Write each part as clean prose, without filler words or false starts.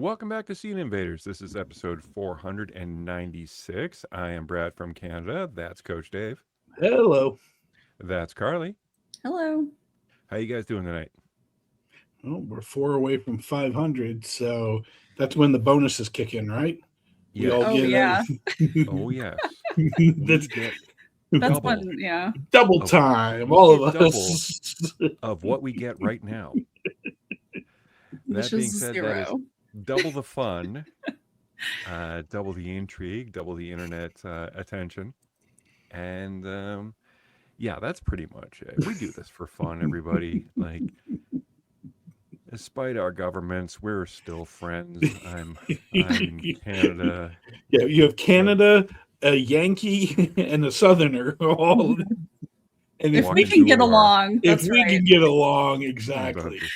Welcome back to Scene Invaders. This is episode 496. I am Brad from Canada. That's Coach Dave. Hello. That's Carly. Hello. How you guys doing tonight? Well, we're 4 away from 500, so that's when the bonuses kick in, right? We Yes. all Oh get yeah, Oh, yes. that's Get that's double. when double Of- time, we all get of us. of what we get right now. which That being is said, that is zero. double the fun, double the intrigue, double the internet attention. And yeah, that's pretty much it. We do this for fun, everybody. Like, despite our governments, we're still friends. I'm in Canada. Yeah, you have So Canada, a Yankee, and a Southerner. All, and If if we walking can get through our along, that's we right. can get along, that's exactly. just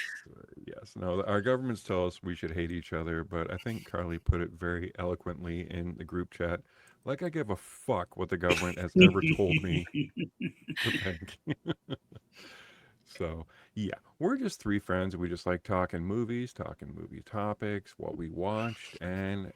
yes. No, our governments tell us we should hate each other, but I think Carly put it very eloquently in the group chat. Like I give a fuck what the government has ever told me to think. So yeah, we're just three friends. We just like talking movies, talking movie topics, what we watched, and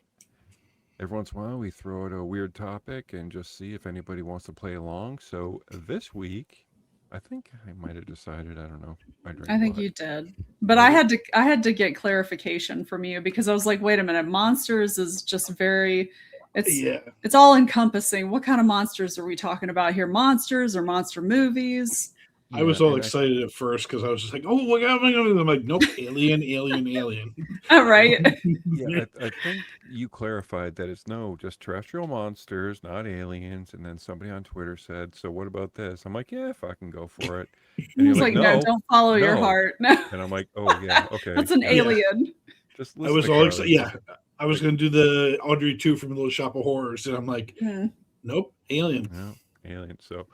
every once in a while we throw out a weird topic and just see if anybody wants to play along. So this week, I think I might have decided. I don't know. I drank I a think lot. you did. But Was it? I had to get clarification from you because I was like, wait a minute, monsters is just very it's Yeah, it's all encompassing. What kind of monsters are we talking about here? Monsters or monster movies? I Yeah, was all and excited at first because I was just like, "Oh, what am I going to?" I'm like, "Nope, alien, alien, alien." All right. yeah, I think you clarified that it's no, just terrestrial monsters, not aliens. And then somebody on Twitter said, "So what about this?" I'm like, "Yeah, fucking go for it." And you're It's like, like, no, "No, don't follow your no," heart. No, and I'm like, "Oh yeah, okay, that's an yeah." Yeah, alien. Just I listen was to all excited. Carly. Yeah, I was Like, going to do the Audrey 2 from Little Shop of Horrors, and I'm like, Hmm. "Nope, alien." no, aliens. So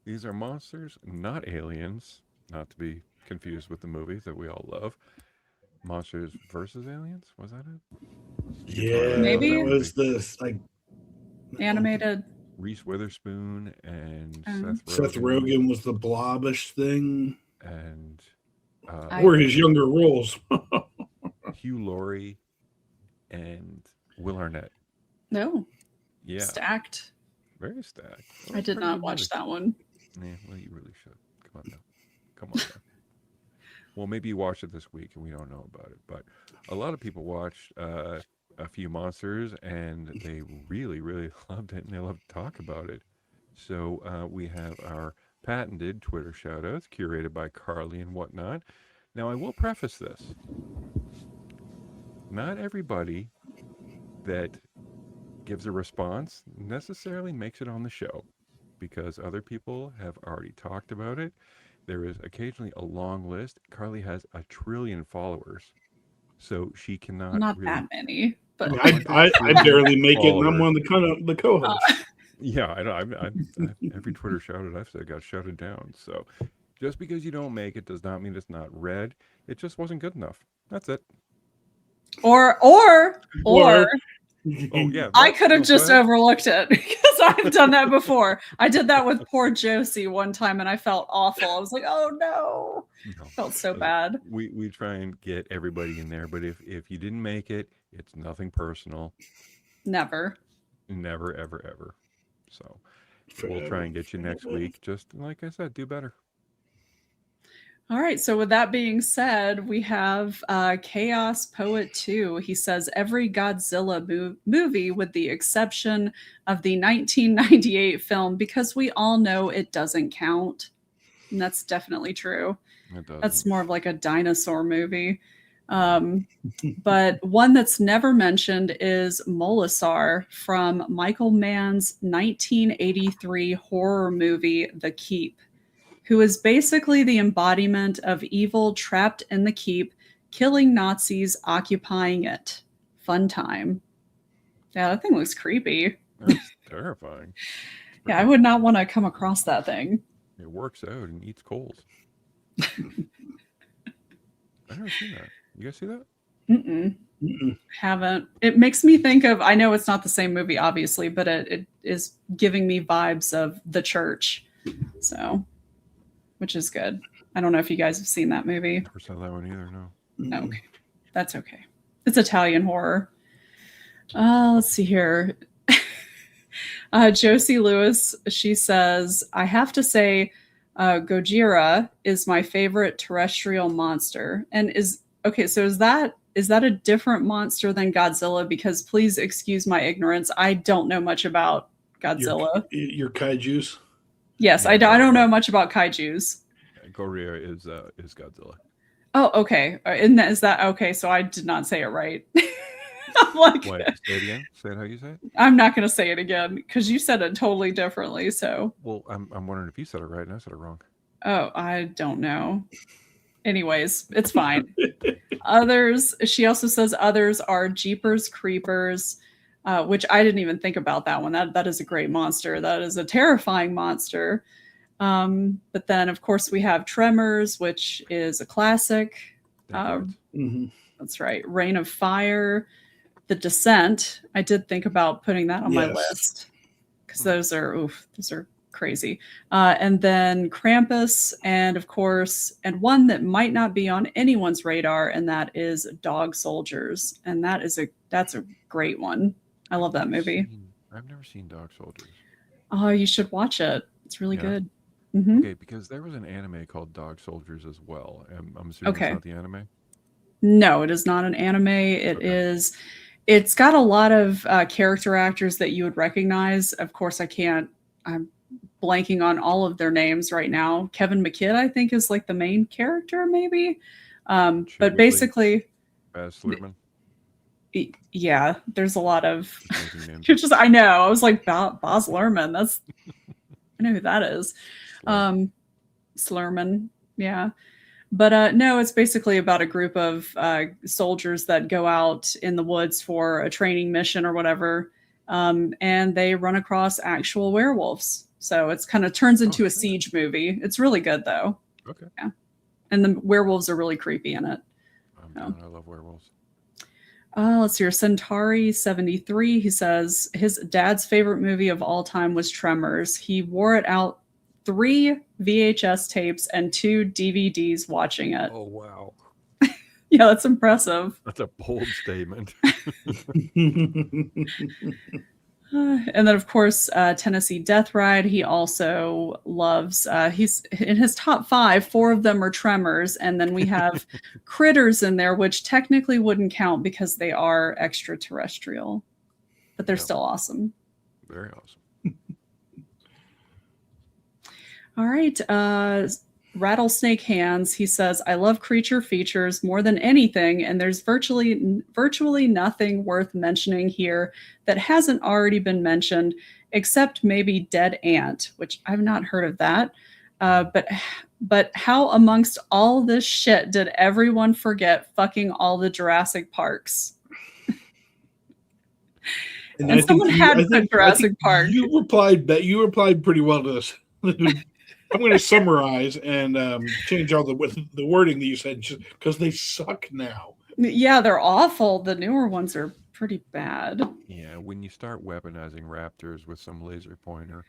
these are monsters, not aliens, not to be confused with the movie that we all love. Monsters versus aliens? Was that it? You can totally Yeah, remember that that Maybe movie. was the like animated. Reese Witherspoon and Um, Seth Seth Rogen Rogen was the blobish thing, and I or his younger roles. Hugh Laurie and Will Arnett. no Yeah, stacked. very stacked. Well, I it's a did pretty not good movie. watch that one. Yeah, well, you really should. Come on now. Come on now. Well, maybe you watched it this week and we don't know about it, but a lot of people watched a few monsters and they really, really loved it and they love to talk about it. So we have our patented Twitter shoutouts curated by Carly and whatnot. Now, I will preface this. Not everybody that gives a response necessarily makes it on the show because other people have already talked about it. There is occasionally a long list. Carly has a trillion followers, so she cannot Not that really many, I but mean, a hundred I trillion barely make it, and I'm followers. one of the co-hosts. Yeah, I know. Every Twitter shout out I've said got shouted down. So just because you don't make it does not mean it's not read. It just wasn't good enough. That's it. or Or Oh yeah, I that could have no. Go just ahead. overlooked it because I've done that before. I did that with poor Josie one time and I felt awful. I was like, oh no. No, Felt so uh, bad. we try and get everybody in there. But if you didn't make it, it's nothing personal. Never. Never ever ever. So we'll try forever, and get you next forever. week. Just like I said, do better. All right. So, with that being said, we have Chaos Poet 2. He says every Godzilla movie, with the exception of the 1998 film, because we all know it doesn't count. And that's definitely true. It That's doesn't. more of like a dinosaur movie. But one that's never mentioned is Molasar from Michael Mann's 1983 horror movie, The Keep, who is basically the embodiment of evil trapped in the keep, killing Nazis occupying it. Fun time. Yeah, that thing looks creepy. That's terrifying. Yeah, I would not want to come across that thing. It works out and eats coals. I've never seen that. You guys see that? Mm-mm, Mm-mm. haven't. It makes me think of, I know it's not the same movie, obviously, but it is giving me vibes of The Church. So, which is good. I don't know if you guys have seen that movie. Never saw that one either. No. Okay, that's okay. It's Italian horror. Let's see here. Josie Lewis, she says, I have to say, Gojira is my favorite terrestrial monster. And is okay, so is that a different monster than Godzilla? Because please excuse my ignorance. I don't know much about Godzilla. Your kaijus. Yes, Yeah, I don't know much about kaijus. Gorilla is Godzilla. Oh, okay. And is that okay? So I did not say it right. I'm like, Wait, say it again. Say it how you say it. I'm not going to say it again because you said it totally differently. So, Well, I'm wondering if you said it right and I said it wrong. oh, I don't know. Anyways, it's fine. Others, she also says others are Jeepers Creepers, which I didn't even think about that one. That is a great monster. That is a terrifying monster. But then, of course, we have Tremors, which is a classic. That's right. Reign of Fire, The Descent. I did think about putting that on my list because those are crazy. And then Krampus, and of course, and one that might not be on anyone's radar, and that is Dog Soldiers. And that's a great one. I love that movie. I've never seen Dog Soldiers. Oh, you should watch it. It's really good. Mm-hmm. Okay, because there was an anime called Dog Soldiers as well. I'm assuming it's not the anime? No, it is not an anime. It's got a lot of character actors that you would recognize. Of course, I'm blanking on all of their names right now. Kevin McKidd, I think, is like the main character, maybe. But basically, Baz Luhrmann. Yeah, there's a lot of. I know. I was like Baz Luhrmann. I know who that is. Slurman, yeah. But no, it's basically about a group of soldiers that go out in the woods for a training mission or whatever, and they run across actual werewolves. So it's kind of turns into a siege movie. It's really good, though. Okay. Yeah. And the werewolves are really creepy in it. I love werewolves. Let's see. Centauri 73. He says his dad's favorite movie of all time was Tremors. He wore it out 3 VHS tapes and 2 DVDs watching it. Oh, wow. Yeah, that's impressive. That's a bold statement. And then, of course, Tennessee Death Ride. He also loves, he's in his top 5, 4 of them are Tremors. And then we have Critters in there, which technically wouldn't count because they are extraterrestrial, but they're still awesome. Very awesome. All right. Rattlesnake Hands, he says, I love creature features more than anything, and there's virtually nothing worth mentioning here that hasn't already been mentioned, except maybe Dead Ant, which I've not heard of that. But how amongst all this shit did everyone forget fucking all the Jurassic Parks? And someone had put Jurassic Park. You replied pretty well to this. I'm going to summarize and change all the wording that you said because they suck now. Yeah, they're awful. The newer ones are pretty bad. Yeah, when you start weaponizing raptors with some laser pointer.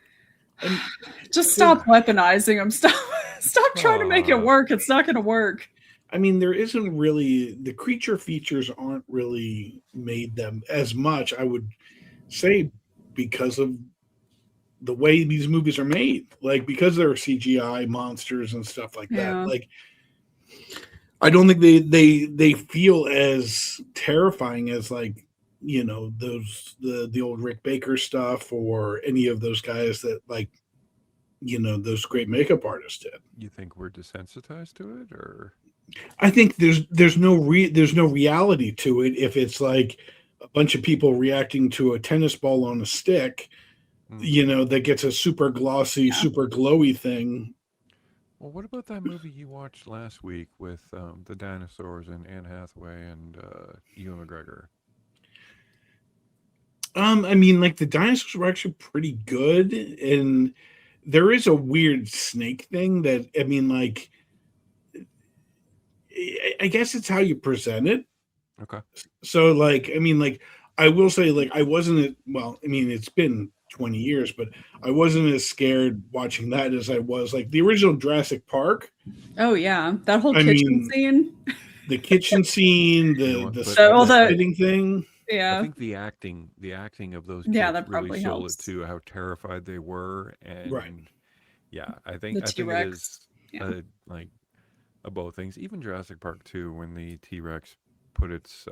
Just stop weaponizing them. Stop trying to make it work. It's not going to work. I mean, there isn't really, the creature features aren't really made them as much, I would say, because of the way these movies are made, like because they're CGI monsters and stuff like that. Like, I don't think they feel as terrifying as, like, you know, the old Rick Baker stuff or any of those guys that, like, you know, those great makeup artists did. You think we're desensitized to it, or? I think there's no reality to it if it's like a bunch of people reacting to a tennis ball on a stick. You know, that gets a super glossy, super glowy thing. Well, what about that movie you watched last week with the dinosaurs and Anne Hathaway and Ewan McGregor? I mean, like, the dinosaurs were actually pretty good, and there is a weird snake thing that, I mean, like, I guess it's how you present it. Okay. So, like, I mean, like, I will say, like, I wasn't, well, I mean, it's been 20 years, but I wasn't as scared watching that as I was like the original Jurassic Park. Oh yeah, that whole kitchen scene. the kitchen scene, You know what, the but So, all the the spitting thing. I yeah, think the acting of those yeah, kids that really probably sold it helps. to how terrified they were, Right. and yeah, The I think it T-Rex. is Yeah. like of both things. Even Jurassic Park 2, when the T Rex put its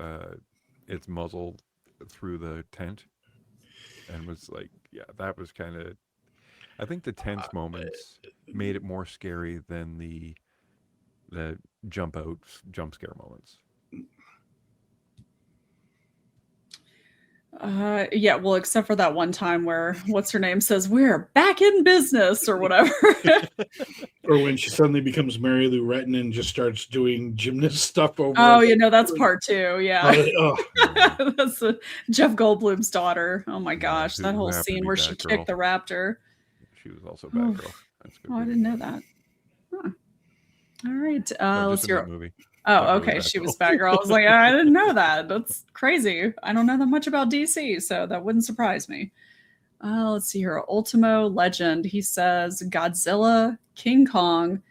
muzzle through the tent and was like, yeah, that was kind of. I think the tense moments made it more scary than the jump scare moments. Yeah, well, except for that one time where what's her name says we're back in business or whatever. Or when she suddenly becomes Mary Lou Retton and just starts doing gymnast stuff over. Oh, it. you know, that's part 2. Yeah. Oh, That's Jeff Goldblum's daughter. Oh my Yeah, gosh, that who whole happened to scene be where she kicked Batgirl. the raptor. She was also Oh, Batgirl. That's good. oh, I didn't know that. Huh. All right. No, Let's just in see. that movie. Oh, Thought it was okay. She was Batgirl. Batgirl. I was like, I didn't know that. That's crazy. I don't know that much about DC, so that wouldn't surprise me. Let's see here. Ultimo Legend. He says Godzilla, King Kong,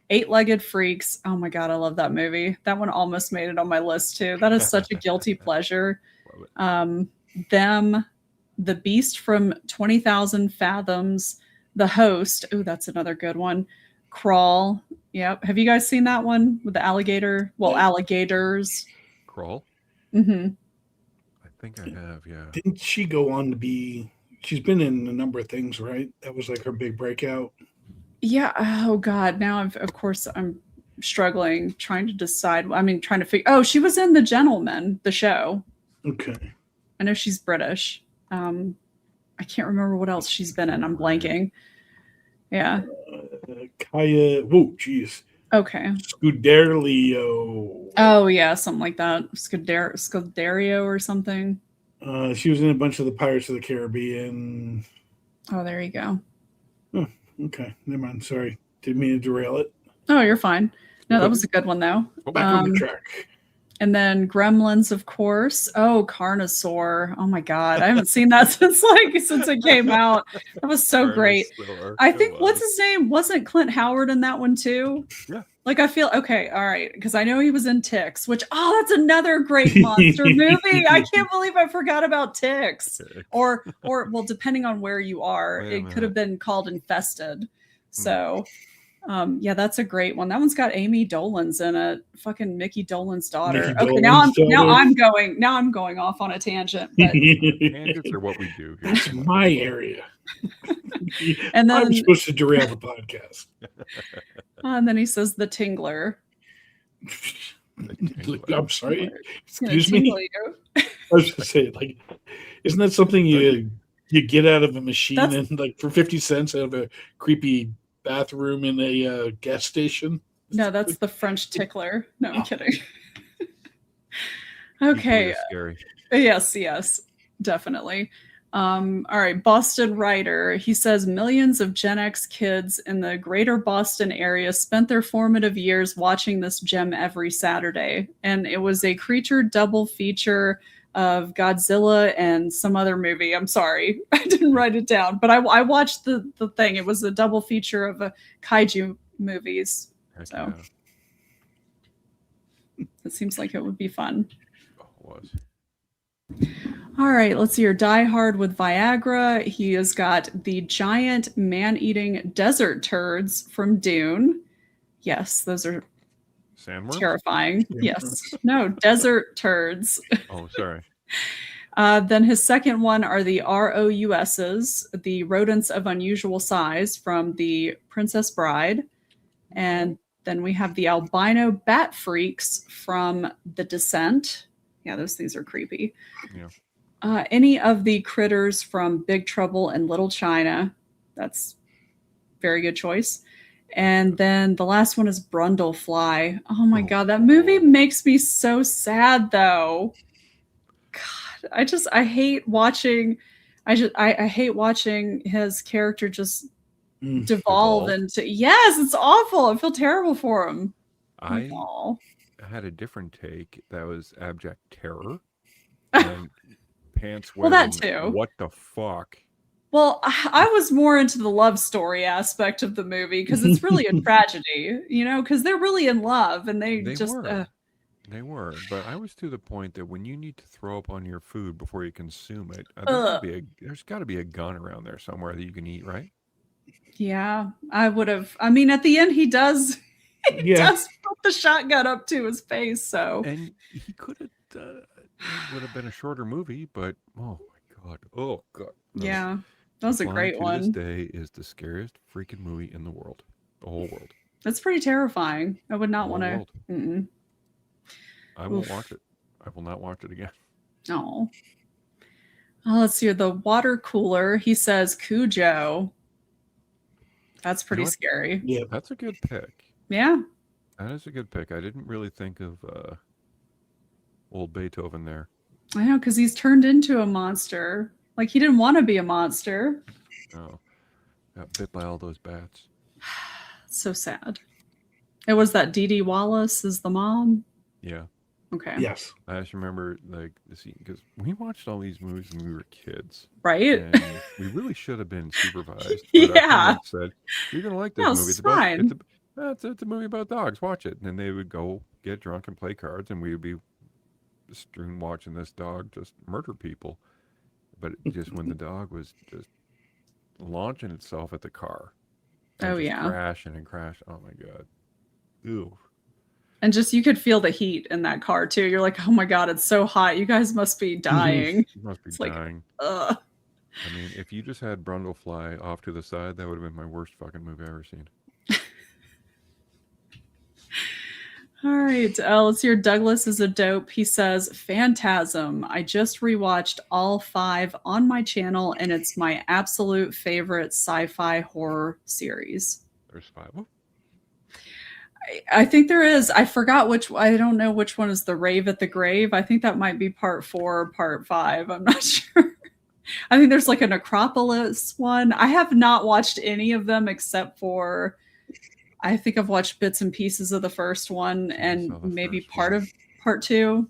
Eight-Legged Freaks. Oh my god, I love that movie. That one almost made it on my list too. That is such a guilty pleasure. Love it. Them, The Beast from 20,000 Fathoms, The Host. Oh, that's another good one. Crawl. Yep. Have you guys seen that one with the alligator? Well, alligators. Crawl. Mm-hmm. I think I have. Yeah. didn't she go on to be? She's been in a number of things, right? That was like her big breakout. Yeah. Oh God. Now of course I'm struggling trying to decide. I mean, trying to figure. Oh, she was in The Gentleman, the show. Okay. I know she's British. I can't remember what else she's been in. I'm blanking. Yeah. Kaya. Whoa, jeez. Okay. Scuderio. Oh yeah, something like that. Scuderio or something. She was in a bunch of the Pirates of the Caribbean. Oh, there you go. Oh, okay, never mind. Sorry, didn't mean to derail it. Oh, you're fine. No, that was a good one though. Go back on the track. And then Gremlins, of course. Oh, Carnosaur. Oh my God, I haven't seen that since it came out. That was so great. I think what's his name? Wasn't Clint Howard in that one too? Yeah. Like I feel okay, all right, because I know he was in Ticks, which that's another great monster movie. I can't believe I forgot about Ticks. Or well, depending on where you are, it could have been called Infested. So yeah, that's a great one. That one's got Amy Dolan's in it. Fucking Mickey Dolan's daughter. Okay, now I'm going off on a tangent. But tangents are what we do here. That's my area. And then I'm supposed to derail the podcast. And then he says the Tingler. I'm sorry. Yeah, Excuse me. I was gonna say, like, isn't that something you get out of a machine and like for 50 cents out of a creepy bathroom in a gas station? No, that's the French tickler. No, I'm kidding. Okay. Scary. Yes, definitely. All right, Boston writer. He says millions of Gen X kids in the greater Boston area spent their formative years watching this gem every Saturday. And it was a creature double feature of Godzilla and some other movie. I'm sorry, I didn't write it down, but I watched the thing. It was a double feature of kaiju movies. So it seems like it would be fun. Oh, it was. All right, let's see here. Die Hard with Viagra. He has got the giant man-eating desert turds from Dune. Yes, those are Sandworms? terrifying. Yes. No, desert turds. Oh, sorry. Then his second one are the ROUSs, the rodents of unusual size from the Princess Bride. And then we have the albino bat freaks from The Descent. Yeah, those things are creepy. Yeah. Any of the critters from Big Trouble in Little China. That's very good choice. And then the last one is Brundlefly. Oh my God, that movie makes me so sad though. God, I hate watching. I hate watching his character just devolve into. Yes, it's awful. I feel terrible for him. I had a different take that was abject terror and pants wearing. Well, that too. What the fuck? Well, I was more into the love story aspect of the movie because it's really a tragedy, because they're really in love and they just, They were, but I was to the point that when you need to throw up on your food before you consume it, Ugh. there's got to be a gun around there somewhere that you can eat, right? Yeah, I would have. I mean, at the end, he does. He Yeah. does put the shotgun up to his face. So And he could have. It would have been a shorter movie, but oh god, no. yeah, that The was a Fly great to this one. day is the scariest freaking movie in the world, the whole world, That's pretty terrifying. I would the not whole want to. world. Mm-mm. I won't watch it. I will not watch it again. Oh. Let's see. The water cooler. He says Cujo. That's You know pretty what? scary. Yeah. That's a good pick. Yeah. That is a good pick. I didn't really think of old Beethoven there. I know, because he's turned into a monster. Like he didn't want to be a monster. Oh, got bit by all those bats. So sad. It was that Dee Dee Wallace is the mom. Yeah. Okay. Yes. I just remember like the scene because we watched all these movies when we were kids, Right? and we really should have been supervised. But Yeah. our parents said, "You're gonna like this No, movie. it's fine. It's a movie about dogs. Watch it." And then they would go get drunk and play cards, and we would be strewn watching this dog just murder people. But just when the dog was just launching itself at the car, and Oh, just yeah. crashing and crashing. Oh my god. Ew. And just you could feel the heat in that car too. You're like, oh my God, it's so hot. You guys must be dying. You must be It's like, dying. ugh. I mean, if you just had Brundle fly off to the side, that would have been my worst fucking movie I've ever seen. All right. Let's hear Douglas is a dope. He says, Phantasm. I just rewatched all 5 on my channel, and it's my absolute favorite sci-fi horror series. There's 5 of them. I think there is. I forgot which. I don't know which one is the Rave at the Grave. I think that might be part 4 or part 5. I'm not sure. I think there's like a Necropolis one. I have not watched any of them except for, I think I've watched bits and pieces of the first one and maybe part of part 2.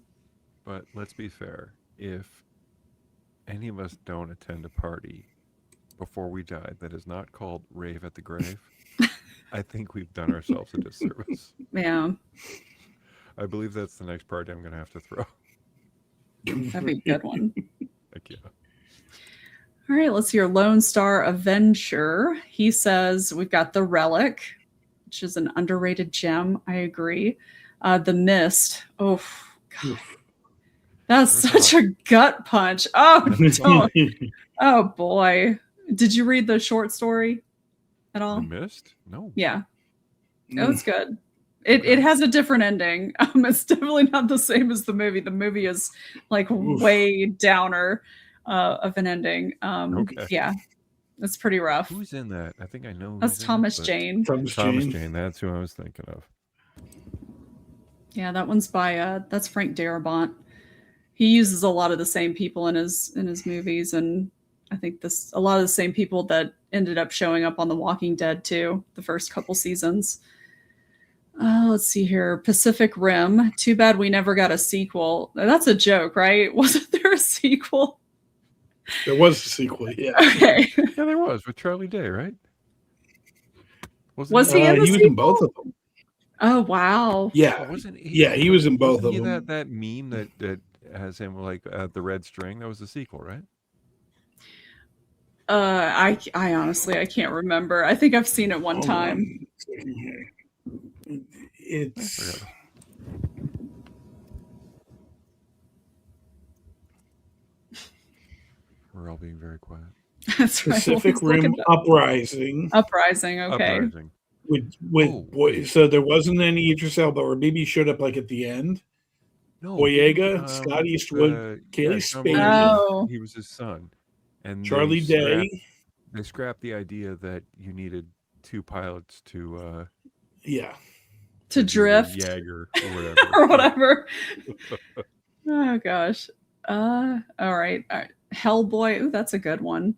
But let's be fair. If any of us don't attend a party before we die that is not called Rave at the Grave, I think we've done ourselves a disservice. Yeah. I believe that's the next party I'm going to have to throw. That'd be a good one. Heck yeah. All right, let's hear Lone Star Avenger. He says we've got The Relic, which is an underrated gem. I agree. The Mist. Oh, God. That's such a gut punch. Oh, don't. Oh, boy. Did you read the short story at all? The Mist? No. Yeah. Oh, it's good. It has a different ending. It's definitely not the same as the movie. The movie is like way downer of an ending. Okay. Yeah, it's pretty rough. Who's in that? I think I know. That's Thomas Jane. Thomas Jane. That's who I was thinking of. Yeah, that one's by that's Frank Darabont. He uses a lot of the same people in his movies, and I think a lot of the same people that ended up showing up on The Walking Dead too, the first couple seasons. Let's see here. Pacific Rim. Too bad we never got a sequel. That's a joke, right? Wasn't there a sequel? There was a sequel, yeah. Okay. Yeah, there was with Charlie Day, right? Was he in the he was sequel? in both of them. Oh, wow. Yeah. Wasn't he? Yeah, he was in both of them. That meme that has him like the red string? That was the sequel, right? I honestly I can't remember. I think I've seen it one time. It's we're all being very quiet. That's right. Pacific Rim Uprising. Uprising, okay. Uprising. So there wasn't any Idris Elba, or maybe he showed up like at the end. No, Boyega, Scott Eastwood, Kaylee Spade. Oh. He was his son. And Charlie Day. They scrapped the idea that you needed 2 pilots to to drift Jaeger or whatever. or whatever. Oh gosh. All right. Hellboy. Ooh, that's a good one.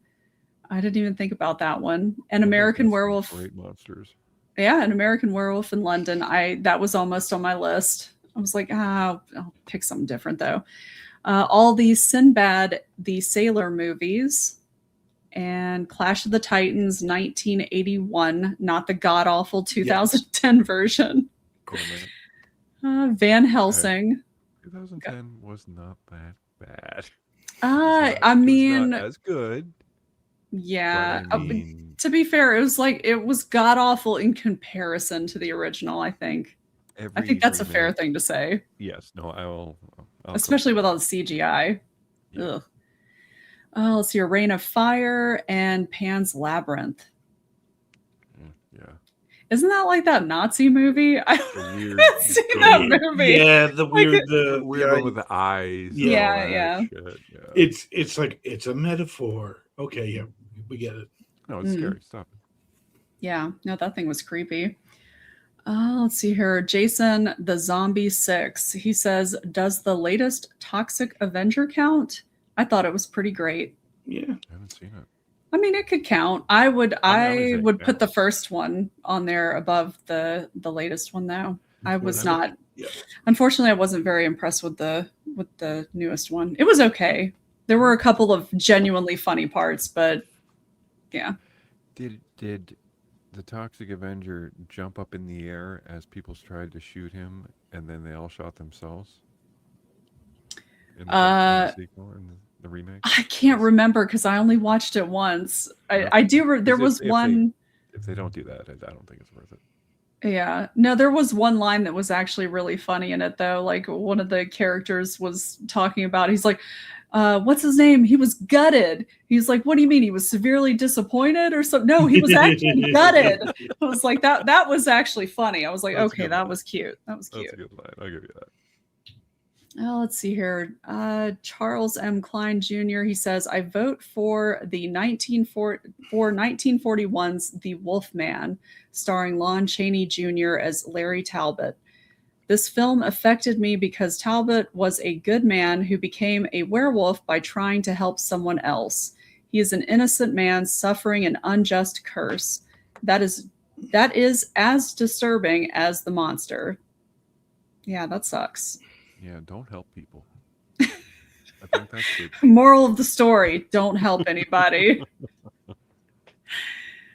I didn't even think about that one. An American Werewolf. Great monsters. Yeah, An American Werewolf in London. That was almost on my list. I was like, I'll pick something different though. All these Sinbad the Sailor movies. And Clash of the Titans 1981, not the god-awful 2010 version. Van Helsing. 2010 was not that bad. I It was mean, not as good, yeah. but I mean, To be fair, it was god awful in comparison to the original. I think every that's a fair remake. thing to say, Yes, no, I'll especially with co-sign. all the CGI. Yeah. Ugh. Oh, let's see, A Reign of Fire and Pan's Labyrinth. Yeah. Isn't that like that Nazi movie? I The weird, haven't seen that great, movie. Yeah, the Like weird, the weird one with the eyes and all Yeah, that yeah. shit. Yeah. it's like it's a metaphor. Okay, yeah, we get it. No, it's scary. Stop it. Yeah, no, that thing was creepy. Let's see here. Jason, the Zombie 6. He says, does the latest Toxic Avenger count? I thought it was pretty great. Yeah, I haven't seen it. I mean, it could count. I would say would put the counts. first one on there above the latest one though. I was not. Yeah. Unfortunately, I wasn't very impressed with the newest one. It was okay. There were a couple of genuinely funny parts, but yeah. Did the Toxic Avenger jump up in the air as people tried to shoot him, and then they all shot themselves? In the sequel and the remake? I can't remember because I only watched it once. I do. There was one. If they don't do that, I don't think it's worth it. Yeah. No, there was one line that was actually really funny in it, though. Like one of the characters was talking about, he's like, what's his name? He was gutted. He's like, what do you mean? He was severely disappointed or something? No, he was actually gutted. I was like, that was actually funny. I was like, okay, that was cute. That was cute. That's a good line. I'll give you that. Oh, let's see here. Charles M. Klein Jr. He says, I vote for the 1941's The Wolfman, starring Lon Chaney Jr. as Larry Talbot. This film affected me because Talbot was a good man who became a werewolf by trying to help someone else. He is an innocent man suffering an unjust curse. That is as disturbing as the monster. Yeah, that sucks. Yeah, don't help people. I think that's the moral of the story: don't help anybody.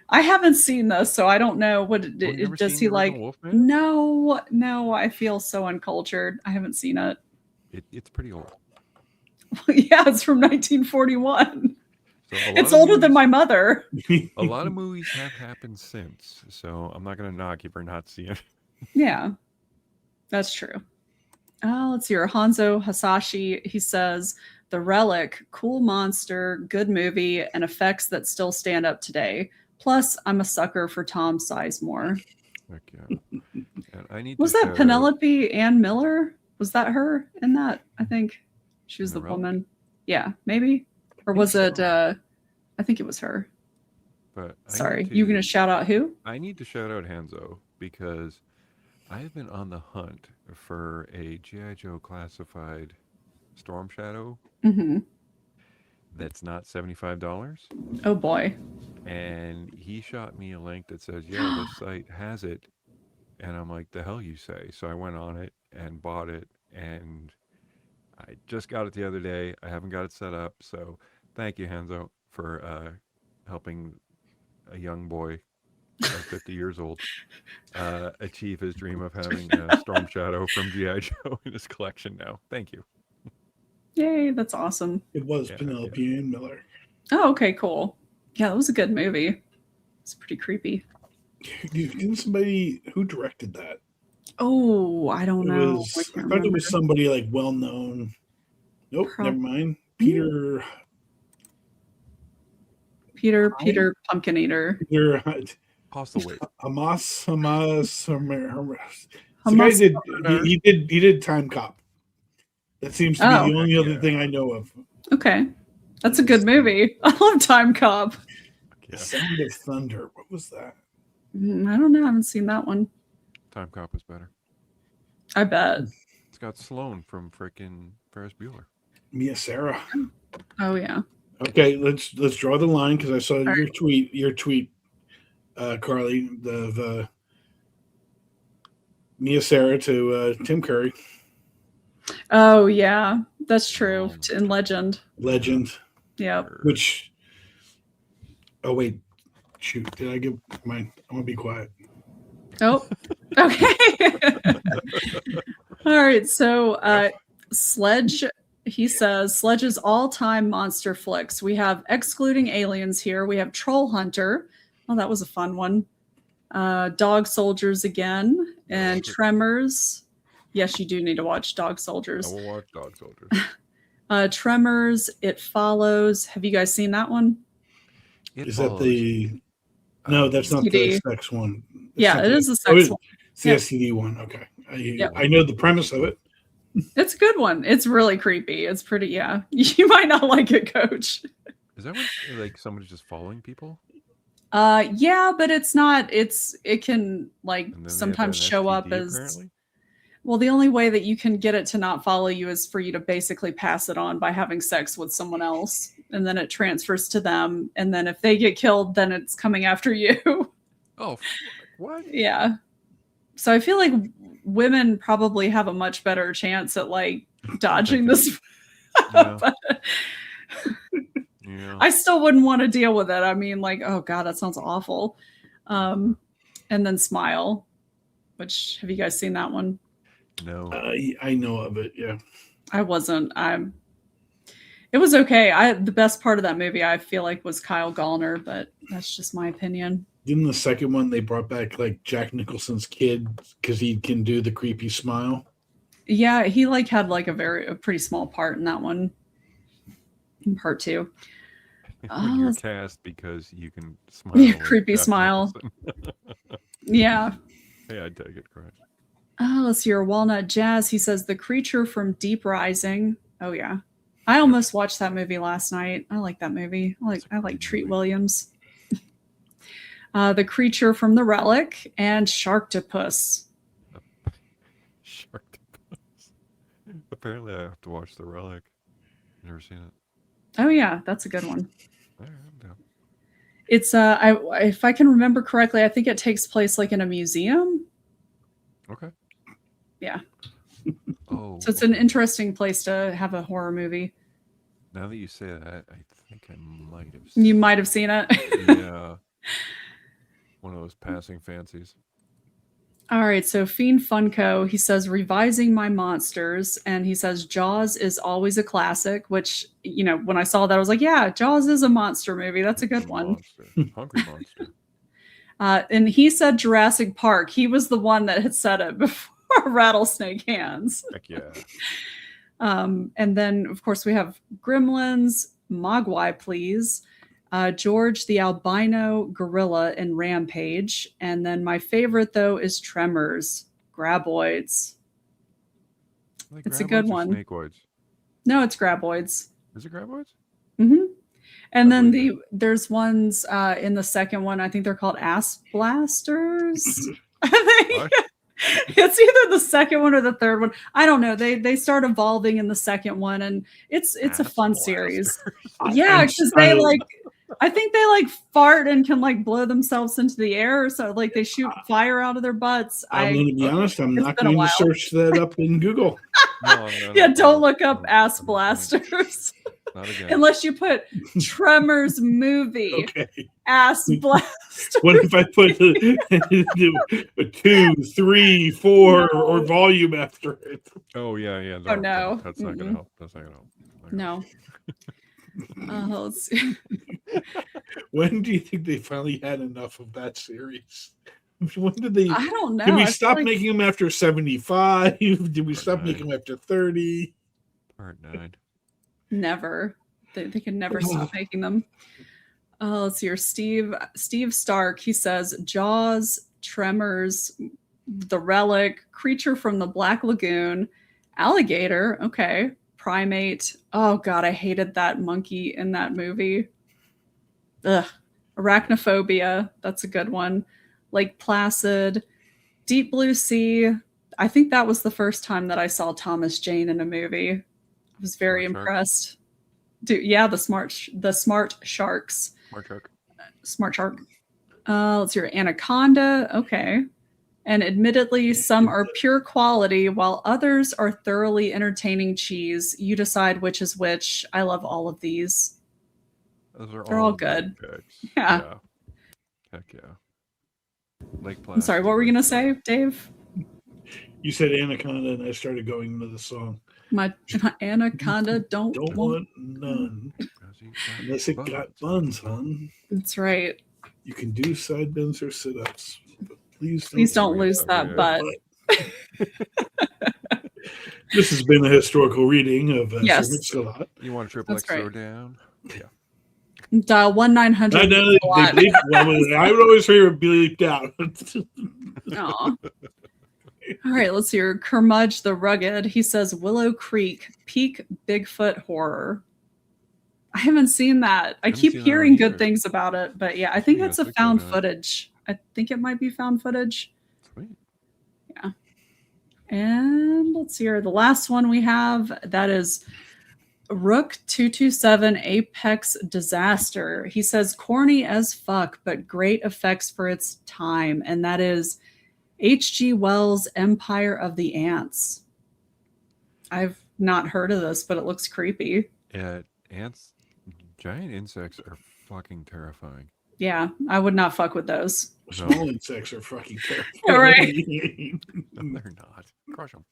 I haven't seen this, so I don't know what does he like. Wolfman? No, I feel so uncultured. I haven't seen it. It's pretty old. Yeah, it's from 1941. So it's older than my mother. A lot of movies have happened since, so I'm not going to knock you for not seeing it. Yeah, that's true. Let's see here. Hanzo Hasashi, he says, The Relic, cool monster, good movie, and effects that still stand up today. Plus, I'm a sucker for Tom Sizemore. Heck yeah. And I need was that Penelope Ann Miller? Was that her in that? I think she was the woman. Yeah, maybe. Or was it? I think it was her. But sorry, you going to shout out who? I need to shout out Hanzo because I've been on the hunt for a G.I. Joe classified Storm Shadow that's not $75. Oh boy. And he shot me a link that says, yeah, this site has it. And I'm like, the hell you say? So I went on it and bought it. And I just got it the other day. I haven't got it set up. So thank you, Hanzo, for helping a young boy 50 years old achieve his dream of having a Storm Shadow from G.I. Joe in his collection now. Thank you. Yay, that's awesome. It was Penelope Ann Miller. Oh, okay, cool. Yeah, that was a good movie. It's pretty creepy. Didn't somebody who directed that? Oh, I don't know. I thought it was somebody like well known. Nope, never mind. Peter Pumpkin Eater. Peter Possibly. Hamas. He did Time Cop. That seems to be the only other thing I know of. Okay. That's a good movie. I love Time Cop. The Sound of Thunder. What was that? I don't know. I haven't seen that one. Time Cop is better. I bet. It's got Sloane from frickin' Ferris Bueller. Mia Sarah. Oh yeah. Okay, let's draw the line because I saw your tweet, Carly, the Mia Sarah to Tim Curry. Oh yeah, that's true. In Legend. Yep. Which. Oh wait, shoot! Did I give mine? I'm gonna be quiet. Oh, okay. All right, so Sledge, he says, Sledge's all-time monster flicks. We have, excluding aliens here, we have Troll Hunter. Oh, that was a fun one. Dog Soldiers again, and Tremors. Yes, you do need to watch Dog I Soldiers. will watch Dog Soldiers. Tremors, It Follows. Have you guys seen that one? Is that the? No, that's not CD. the sex one. It's Yeah, not it the- is the sex one. It's the Yeah. STD one. Okay, Yep. I know the premise of it. It's a good one. It's really creepy. It's pretty, yeah. You might not like it, Coach. Is that when like somebody's just following people? Yeah, but it's not. It can like And then they have sometimes an show up STD, as apparently? well. The only way that you can get it to not follow you is for you to basically pass it on by having sex with someone else, and then it transfers to them. And then if they get killed, then it's coming after you. Oh, what? Yeah. So I feel like women probably have a much better chance at like dodging this. Yeah. But Yeah. I still wouldn't want to deal with it. I mean, like, oh God, that sounds awful. And then Smile, which, have you guys seen that one? No. I know of it. Yeah. I wasn't. It was okay. The best part of that movie, I feel like, was Kyle Gallner, but that's just my opinion. Didn't the second one they brought back like Jack Nicholson's kid because he can do the creepy smile? Yeah, he like had like a pretty small part in that one. In part 2. You're cast because you can smile. Yeah, like creepy Jack smile. Nicholson. Yeah. Hey, I take it, Crash. Oh, let's see. Your Walnut Jazz. He says the creature from Deep Rising. Oh yeah, I almost watched that movie last night. I like that movie. I like Treat movie. Williams. The creature from The Relic and Sharktopus. Sharktopus. Apparently, I have to watch The Relic. Never seen it. Oh yeah, that's a good one. All right, I'm down. It's if I can remember correctly, I think it takes place like in a museum. Okay. Yeah. Oh. So it's an interesting place to have a horror movie. Now that you say that, I think I might have. You might have seen it. Yeah. One of those passing fancies. All right, so Fiend Funko, he says revising my monsters, and he says Jaws is always a classic. Which, you know, when I saw that, I was like, yeah, Jaws is a monster movie. That's a good one. Monster. Hungry monster. And he said Jurassic Park. He was the one that had said it before Rattlesnake Hands. Heck yeah. And then, of course, we have Gremlins, Mogwai, please. George the albino gorilla in Rampage. And then my favorite, though, is Tremors, Graboids. Like It's a graboids good or one. Snakeoids. No, it's Graboids. Is it graboids? Mm-hmm. And then believe there's ones in the second one. I think they're called Ass Blasters. I think What? it's either the second one or the third one. I don't know. They start evolving in the second one, and it's a Ass fun blasters. series. Yeah, because they like, I think they like fart and can like blow themselves into the air. So like they shoot fire out of their butts. I'm going to be honest. I'm it's not been a going to while. search that up in Google. No, Yeah, don't look no, up no, Ass I'm Blasters. Not again. Unless you put Tremors movie Okay. Ass Blasters. What if I put a 2, 3, 4 or volume after it? Oh yeah, yeah. Oh, no. That's not gonna Mm-mm. help. That's not gonna help. No. Let's see. When do you think they finally had enough of that series? When did they? I don't know. Did we I feel stop like making them after 75? Did we stop Right. making them after 30? Part 9. never. They can never stop making them. Let's see here. Steve Stark. He says Jaws, Tremors, The Relic, Creature from the Black Lagoon, Alligator. Okay. Primate. Oh God, I hated that monkey in that movie. Ugh. Arachnophobia. That's a good one. Lake Placid, Deep Blue Sea. I think that was the first time that I saw Thomas Jane in a movie. I was very Smart Shark? impressed. Dude, yeah, the smart sharks. Smart shark. Smart shark. Let's see, Anaconda. Okay. And admittedly, some are pure quality, while others are thoroughly entertaining cheese. You decide which is which. I love all of these. Those are They're all good. picks. Yeah. Heck yeah. Lake Placid. I'm sorry, what were you going to say, Dave? You said anaconda, and I started going into the song. My anaconda don't Don't want. want none 'Cause you got unless it got buns, hon. That's right. You can do side bends or sit ups, but Please don't Please lose don't, that yeah. butt. This has been a historical reading of Yes. Sir Mix-a-Lot. You want a triple That's X right. throwdown? Yeah. Dial 1-900. I know they bleep. Well, I would always hear it bleeped out. Aw. All right, let's hear Kermudge the Rugged. He says Willow Creek, peak Bigfoot horror. I haven't seen that. I Haven't keep seen that hearing one good either. things about it, but yeah, I think Yeah, it's a Bigfoot found on it. footage. I think it might be found footage. Sweet. And let's see here. The last one we have, that is Rook 227 Apex Disaster. He says corny as fuck, but great effects for its time. And that is H.G. Wells' Empire of the Ants. I've not heard of this, but it looks creepy. Yeah, ants, giant insects are fucking terrifying. Yeah, I would not fuck with those. Small insects are fucking terrible. All right. No, they're not. Crush them.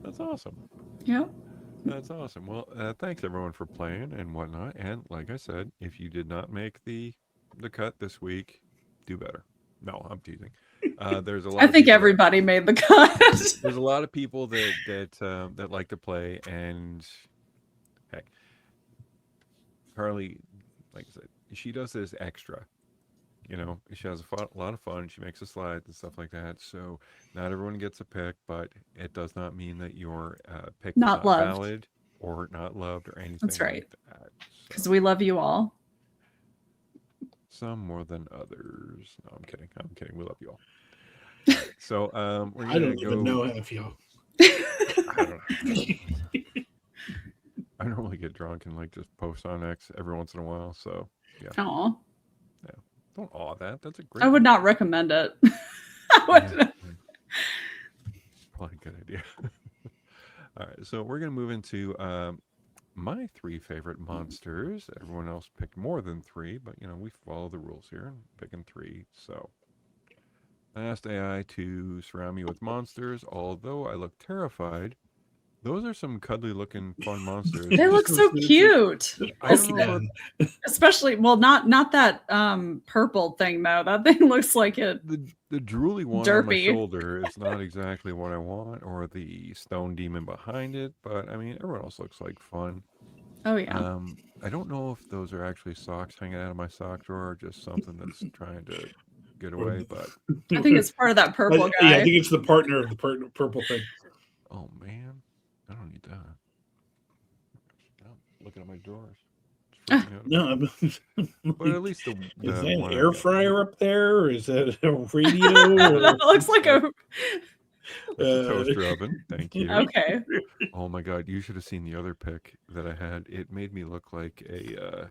That's awesome. Yep. That's awesome. Well, thanks everyone for playing and whatnot. And like I said, if you did not make the cut this week, do better. No, I'm teasing. There's a lot. I of think people everybody made the cut. there's a lot of people that like to play, and heck, Carly, like I said, she does this extra. You know, she has a lot of fun. She makes the slides and stuff like that. So not everyone gets a pick, but it does not mean that your pick Not is not loved. valid or not loved or anything. That's right. Like that. Because So, we love you all. some more than others. No, I'm kidding. I'm kidding. We love you all. All right, so we're I gonna don't go. even know half y'all. I don't know. I normally get drunk and like just post on X every once in a while. So yeah, Aw. don't awe that. That's a great. I would not recommend it. I would. Yeah, probably a good idea. All right, so we're gonna move into my 3 favorite monsters. Everyone else picked more than 3, but you know we follow the rules here, picking 3. So I asked AI to surround me with monsters. Although I look terrified, those are some cuddly looking fun monsters. They look so cute. I don't know about Especially, well, not that purple thing though. That thing looks like it. the drooly one on my Derpy. shoulder is not exactly what I want, or the stone demon behind it. But I mean, everyone else looks like fun. Oh yeah. I don't know if those are actually socks hanging out of my sock drawer, or just something that's trying to get away. But I think it's part of that purple guy. Yeah, I think it's the partner of the purple thing. oh man, I don't need that. I'm looking at my drawers. It's freaking out. No, But at least the is that an one I air got. fryer up there, or is that a radio? That looks like a. It's a toaster oven. Thank you. Okay. Oh my god, you should have seen the other pic that I had. It made me look like a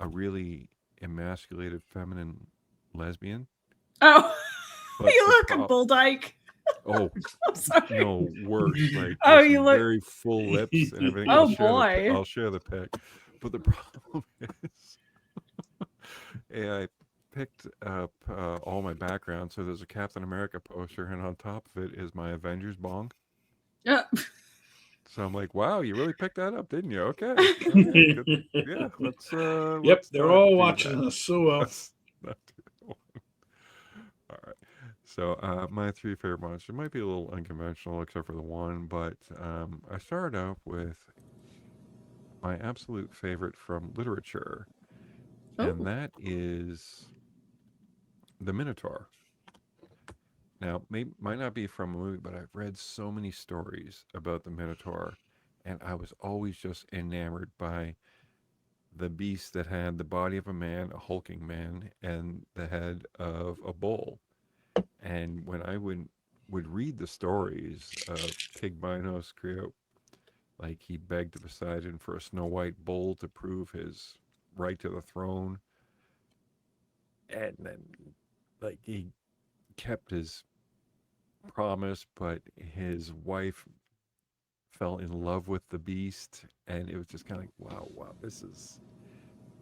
really emasculated feminine lesbian. Oh, But you the look a prop- bull dyke. Oh I'm sorry. no, worse. Like Oh, with you some look- very full lips and everything. Oh, I'll share boy. I'll share the pic. But the problem is, I picked up all my background. So there's a Captain America poster, and on top of it is my Avengers bong. Yeah. So I'm like, wow, you really picked that up, didn't you? Okay. All right, good. Yeah, let's Yep, let's they're not all do watching that. us. So Let's not do that one. All right. So my 3 favorite monsters might be a little unconventional except for the one, but I started out with my absolute favorite from literature, and Oh. that is the Minotaur. Now, might not be from a movie, but I've read so many stories about the Minotaur, and I was always just enamored by the beast that had the body of a man, a hulking man, and the head of a bull. And when I would read the stories of Tigbinos Creope, like he begged Poseidon for a snow white bull to prove his right to the throne, and then like he kept his promise, but his wife fell in love with the beast, and it was just kind of like, wow,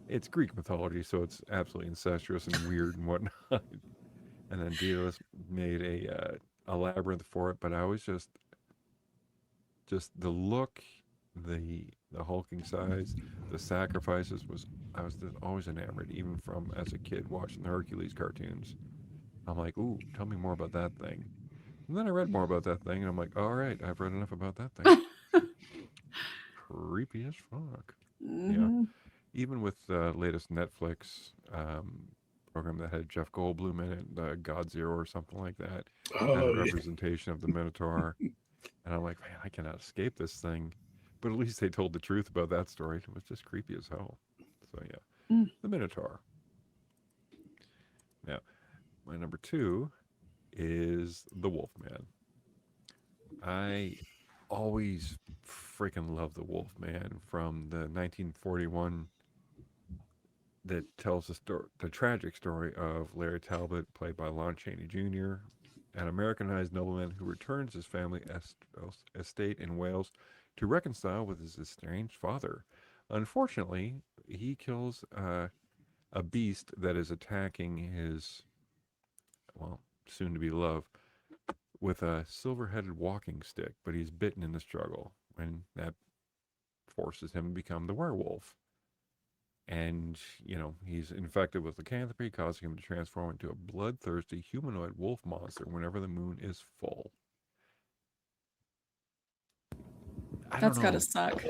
it's Greek mythology, so it's absolutely incestuous and weird and whatnot. And then Daedalus made a labyrinth for it, but I was just the look, the hulking size, the sacrifices was I was just always enamored, even from as a kid watching the Hercules cartoons. I'm like, ooh, tell me more about that thing. And then I read more about that thing, and I'm like, all right, I've read enough about that thing. Creepy as fuck. Yeah, Hmm. even with the latest Netflix program that had Jeff Goldblum in it, God Zero or something like that, had a Oh yeah. representation of the Minotaur. And I'm like, man, I cannot escape this thing. But at least they told the truth about that story. It was just creepy as hell. So yeah, Mm. the Minotaur. Now, my number two is the Wolfman. I always freaking love the Wolfman from the 1941 that tells the tragic story of Larry Talbot, played by Lon Chaney Jr., an Americanized nobleman who returns his family estate in Wales to reconcile with his estranged father. Unfortunately, he kills a beast that is attacking his, well, soon to be love with a silver headed walking stick, but he's bitten in the struggle, and that forces him to become the werewolf. And he's infected with lycanthropy, causing him to transform into a bloodthirsty humanoid wolf monster whenever the moon is full. I don't That's gotta know. suck.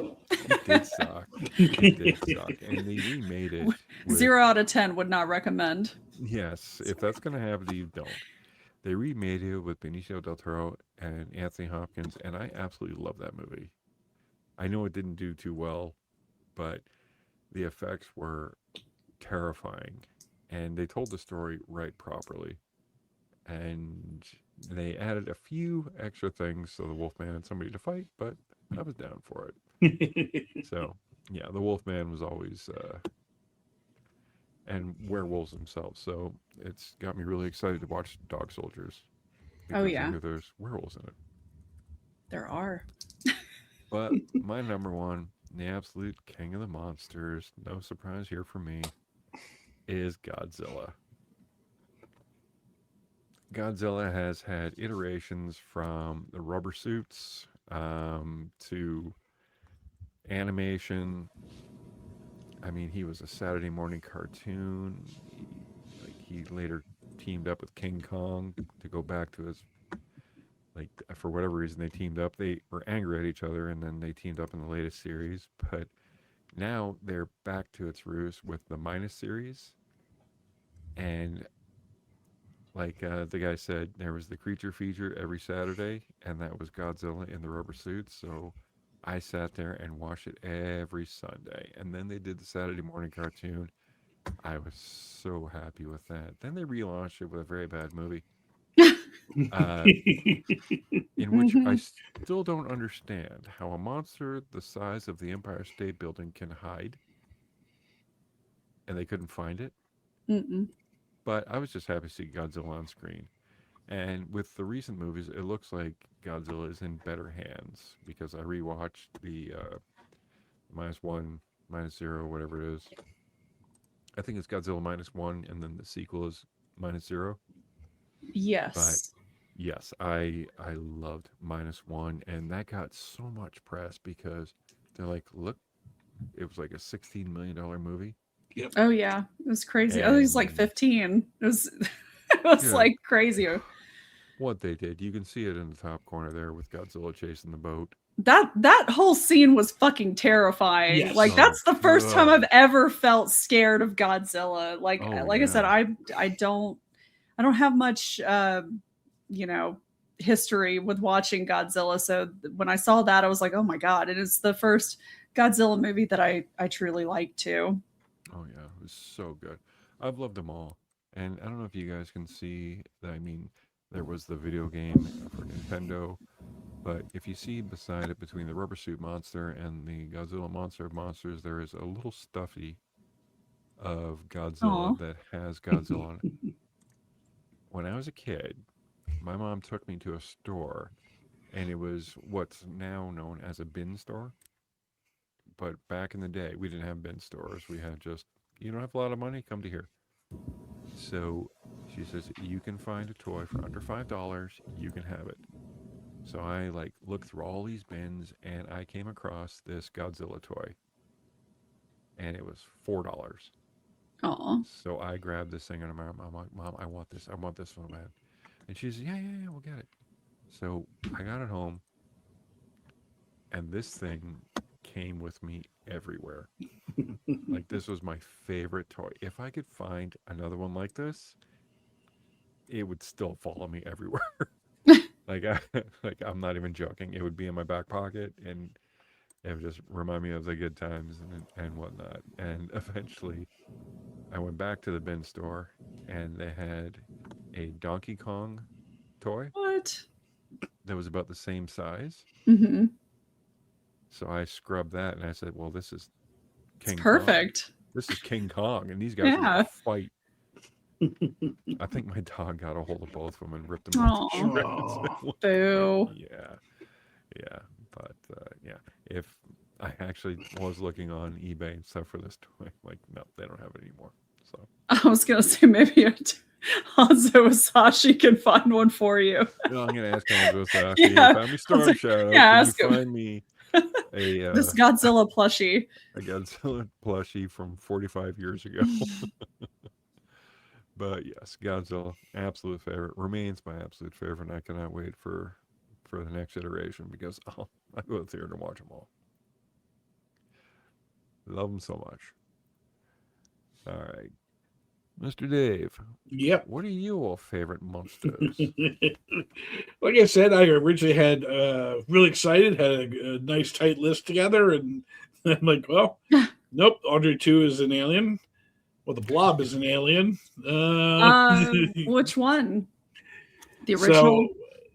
It did suck. It did suck, and they remade it with 0 out of 10 would not recommend. yes. If that's gonna happen to you, don't. They remade it with Benicio del Toro and Anthony Hopkins, and I absolutely love that movie. I know it didn't do too well, but the effects were terrifying, and they told the story right properly. And they added a few extra things so the Wolfman had somebody to fight, but I was down for it. So yeah, the Wolfman was always and werewolves themselves. So it's got me really excited to watch Dog Soldiers Oh because I yeah, hear there's werewolves in it. there are. But my number one, the absolute king of the monsters, no surprise here for me, is Godzilla. Godzilla has had iterations from the rubber suits to animation. I mean, he was a Saturday morning cartoon. He later teamed up with King Kong to go back to his for whatever reason they teamed up. They were angry at each other, and then they teamed up in the latest series. But now they're back to its roots with the minus series, and the guy said, there was the creature feature every Saturday, and that was Godzilla in the rubber suit. So I sat there and watched it every Sunday. And then they did the Saturday morning cartoon. I was so happy with that. Then they relaunched it with a very bad movie, uh, in which I Hmm. still don't understand how a monster the size of the Empire State Building can hide, and they couldn't find it. Mm-mm. But I was just happy to see Godzilla on screen. And with the recent movies, it looks like Godzilla is in better hands because I rewatched the minus one, minus zero, whatever it is. I think it's Godzilla minus one, and then the sequel is minus zero. But Yes. yes, I loved minus one, and that got so much press because they're like, look, it was like a $16 million movie, Yep. Oh yeah, it was crazy. Oh, he's like and 15. It was it was just like crazy. what they did, you can see it in the top corner there with Godzilla chasing the boat. That whole scene was fucking terrifying. Like Yes. Oh that's the first time I've god. ever felt scared of Godzilla. Oh Like I said, yeah. I don't have much you know history with watching Godzilla. So when I saw that, I was like, oh my god! It is the first Godzilla movie that I truly like too. Oh yeah, it was so good. I've loved them all. And I don't know if you guys can see that. I mean, there was the video game for Nintendo, but if you see beside it between the rubber suit monster and the Godzilla monster of monsters, there is a little stuffy of Oh, Godzilla that has Godzilla on it. When I was a kid, my mom took me to a store, and it was what's now known as a bin store. But back in the day, we didn't have bin stores. We had just, you don't have a lot of money, come to here. So She says, you can find a toy for under $5. You can have it. So I like looked through all these bins and I came across this Godzilla toy and it was $4. Oh, So I grabbed this thing and I'm like, Mom, I want this. I want this one, man. And she says, yeah, we'll get it. So I got it home and this thing came with me everywhere. Like this was my favorite toy. If I could find another one like this, it would still follow me everywhere. like I, like I'm not even joking. It would be in my back pocket, and it would just remind me of the good times and whatnot. And eventually, I went back to the bin store, and they had a Donkey Kong toy what? that was about the same size. Mm-hmm. So I scrubbed that, and I said, "Well, this is It's King Kong. perfect. This is King Kong, and these guys are gonna Yeah. fight." I think my dog got a hold of both of them and ripped them all to Oh, shreds. boo. Yeah, but yeah, if I actually was looking on eBay and stuff for this toy, like no, they don't have it anymore. So I was gonna say maybe Hanzo Sashi can find one for you. no, I'm gonna ask Hanzo Sashi, Yeah, Family Star Shadow, yeah, can you ask him. find me a This Godzilla plushie. a Godzilla plushie from 45 years ago? But yes, Godzilla, absolute favorite, remains my absolute favorite. And I cannot wait for the next iteration because I'll go to the theater and watch them all. Love them so much. All right, Mr. Dave, Yep. what are your favorite monsters? Like I said, I originally had really excited, had a nice tight list together, and I'm like, well, nope. Andre 2 is an alien. Well, the Blob is an alien. Which one? The So, original?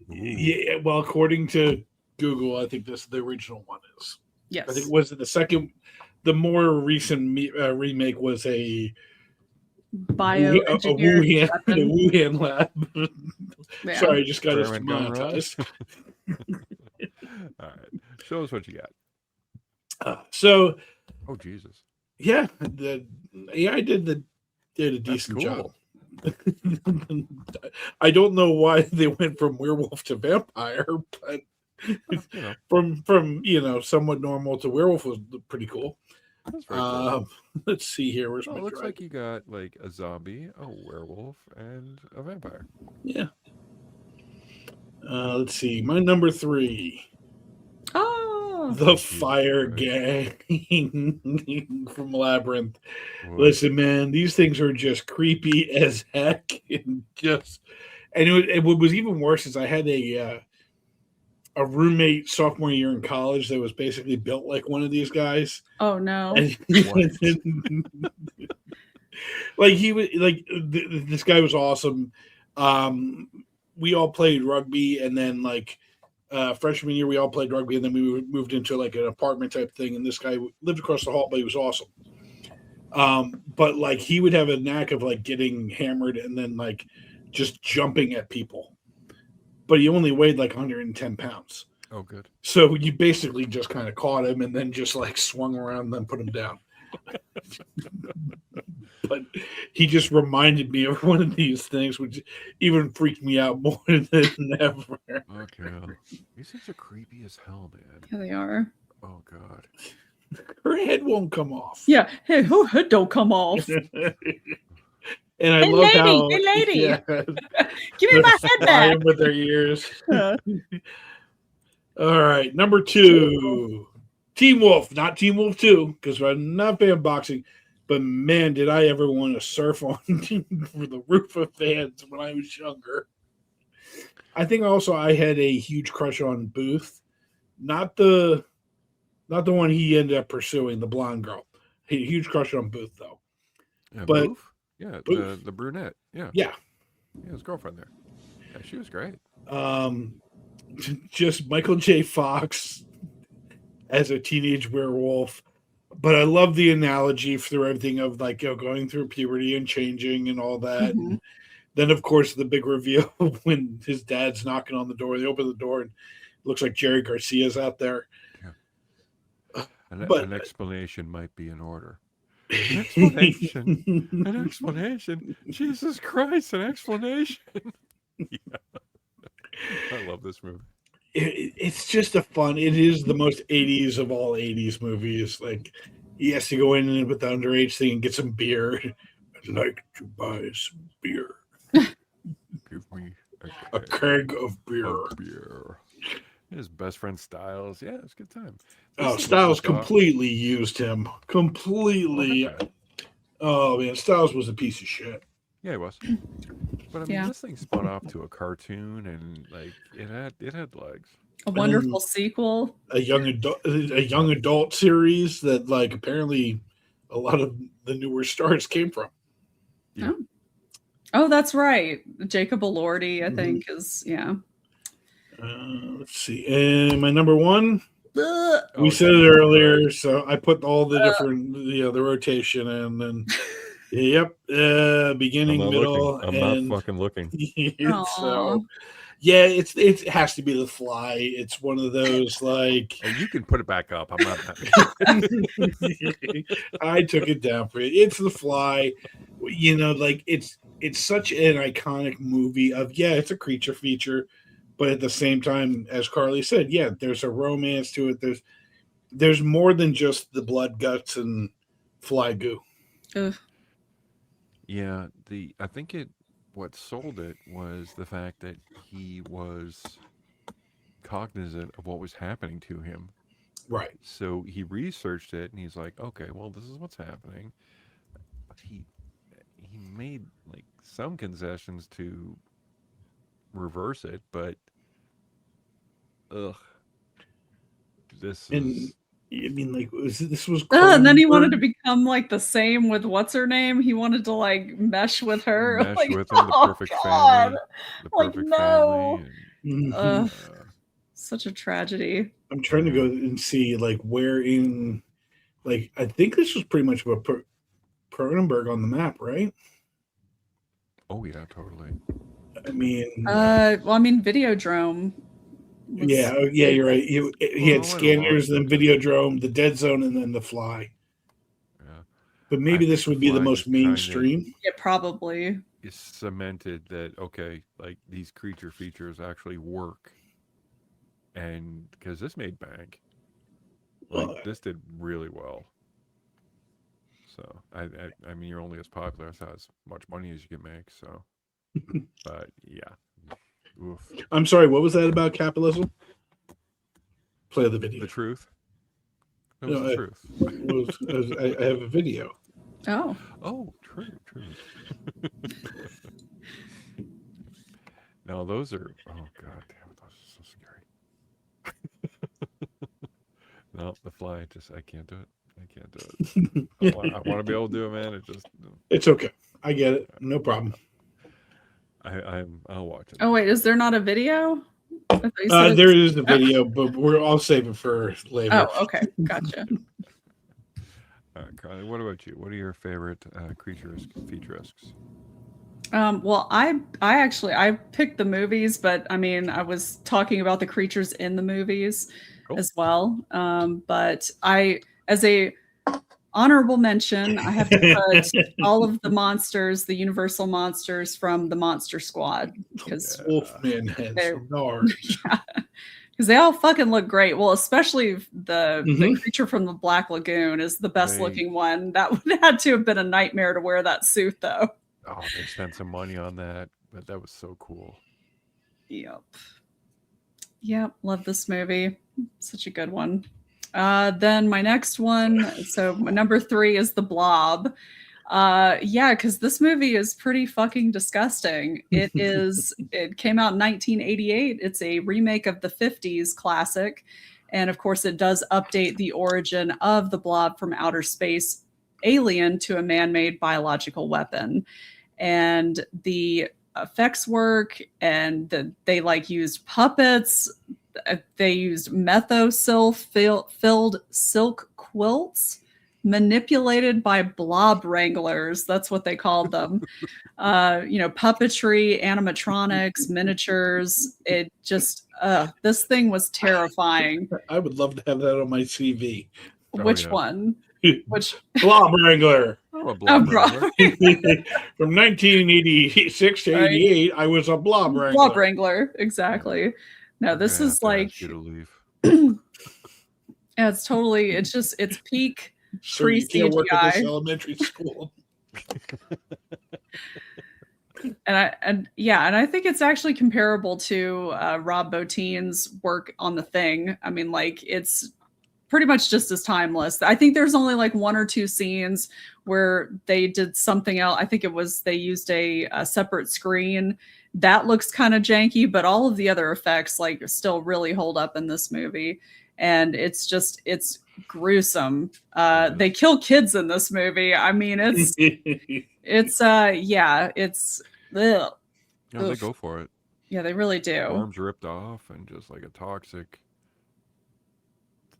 yeah. Well, according to Google, I think this the original one is. Yes. I think was it the second. The more recent remake was a bioengineered Wuhan, the weapon. Wuhan lab. Yeah. Sorry, I just got us Experiment gone wrong. demonetized. All right, show us what you got. So, Oh Jesus, yeah, I did a that's decent cool. job. I don't know why they went from werewolf to vampire, but You know, from somewhat normal to werewolf was pretty cool. that's very cool. Let's see here. Where's Oh, my it looks drive? like you got like a zombie, a werewolf, and a vampire. Yeah. Let's see. My number 3, Oh. the Jesus Fire Christ. Gang from Labyrinth. Boy. Listen, man, these things are just creepy as heck, and what was even worse is I had a roommate sophomore year in college that was basically built like one of these guys. Oh no. And, What? like he was like this guy was awesome. We all played rugby, and then like freshman year we all played rugby, and then we moved into like an apartment type thing. And this guy lived across the hall, but he was awesome. But like he would have a knack of like getting hammered and then like just jumping at people. But he only weighed like 110 pounds. Oh, good. So you basically just kind of caught him and then just like swung around and then put him down. But he just reminded me of one of these things, which even freaked me out more than ever. Okay. These things are creepy as hell, man. Yeah, they are. Oh God. Her head won't come off. Yeah. Hey, who head don't come off? And I Hey, love lady, how hey, lady. yeah, Give me my head back. flying with their ears. All right, number 2, Team Wolf, not Team Wolf 2, because I'm not fan boxing. But man, did I ever want to surf on for the roof of fans when I was younger. I think also I had a huge crush on Booth, not the one he ended up pursuing, the blonde girl. A huge crush on Booth though. Yeah, But Boof? Yeah, Boof. the brunette. Yeah. Yeah. Yeah, his girlfriend there. Yeah, she was great. Just Michael J. Fox as a teenage werewolf. But I love the analogy through everything of like going through puberty and changing and all that. Mhm. And then of course the big reveal when his dad's knocking on the door. They open the door and it looks like Jerry Garcia's out there. An But explanation might be in order. An explanation. An explanation. Jesus Christ, an explanation. Yeah. I love this movie. It's just a fun. It is the most 80s of all 80s movies. Like he has to go in with the underage thing and get some beer. I'd like to buy some beer. Give me A keg of beer. of beer. His best friend Styles. Yeah, it's a good time. Oh, This thing Styles took off. completely used him. Completely. Okay. Oh man, Styles was a piece of shit. Yeah, it was. But I mean, Yeah. this thing spun off to a cartoon, and like it had legs. A wonderful sequel. A young adult series that like apparently a lot of the newer stars came from. Yeah. Oh, that's right. Jacob Elordi, I Mhm. think, is Let's see. And my number one, Ugh. we Oh, said it Jesus earlier, Christ. so I put all the different, the rotation, and then, yep, I'm beginning, not middle, looking. I'm not and fucking looking. so yeah, it has to be The Fly. It's one of those like And you can put it back up. I'm not. I took it down for you. It's The Fly. You know, like it's such an iconic movie of it's a creature feature, but at the same time, as Carly said, there's a romance to it. There's more than just the blood, guts, and fly goo. Ugh. Yeah, I think what sold it was the fact that he was cognizant of what was happening to him. Right. So he researched it and he's like, okay, well, this is what's happening. But he made like some concessions to reverse it, but this And is I mean, like, this was and then he wanted to Cronenberg. become like the same with what's her name. He wanted to like mesh with her. mesh Like, with him, the oh, perfect God. family, the Like, perfect no. family. Mhm. Ugh, And, such a tragedy. I'm trying to go and see like where in, like, I think this was pretty much about Cronenberg on the map, right? oh yeah, totally. I mean, Well, I mean, Videodrome. was- yeah, you're right. He Well, had I went Scanners, along then with it. Videodrome, the Dead Zone, and then The Fly. Yeah, But maybe I this think would The be the Fly most just kinda mainstream. Yeah, probably. is cemented that okay, like these creature features actually work, and because this made bank, like Well, this did really well. So I mean, you're only as popular as much money as you can make. So, but yeah, oof. I'm sorry, what was that about capitalism? Play the video. The truth. It was No, the truth. I have a video. Oh, Oh, true. No, those are. Oh god damn it, those are so scary. No, The Fly. I can't do it. I can't do it. I want to be able to do it, man. It just. It's okay. I get it. No problem. I'll watch it. oh wait, is there not a video? I thought you said There it's- is a video, but I'll save it for later. Oh, okay, gotcha. Carly, what about you? What are your favorite featuresques? Well, I picked the movies, but I mean, I was talking about the creatures in the movies Cool. as well. But as a honorable mention, I have to put all of the monsters, the Universal monsters from the Monster Squad, because Wolfman has They're- NARS. because they all fucking look great. Well, especially the Mhm. creature from the Black Lagoon is the best They- looking one. That would had to have been a nightmare to wear that suit, though. Oh, they spent some money on that, but that was so cool. Yep, love this movie. Such a good one. Then my next one, so my number 3 is The Blob. Because this movie is pretty fucking disgusting. It came out in 1988. It's a remake of the 50s classic. And of course, it does update the origin of the Blob from outer space alien to a man-made biological weapon. And the effects work, and they like used puppets. They used methosil filled silk quilts manipulated by blob wranglers. That's what they called them. Puppetry, animatronics, miniatures. It just this thing was terrifying. I would love to have that on my CV. Oh, Which yeah. one? which Blob Wrangler. I'm a blob wrangler. From 1986 to Right. 88, I was a blob wrangler. Blob Wrangler, exactly. No, I'm this gonna is have to like, ask you to leave. yeah, it's totally, it's peak So you can't work at this pre-CGI. elementary school. And I think it's actually comparable to Rob Bottin's work on The Thing. I mean, like, it's pretty much just as timeless. I think there's only like one or two scenes where they did something else. I think it was they used a separate screen that looks kind of janky, but all of the other effects like still really hold up in this movie. And it's gruesome. They kill kids in this movie. I mean, it's ugh. You know, they Oof. go for it. Yeah, they really do. Arms ripped off and just like a toxic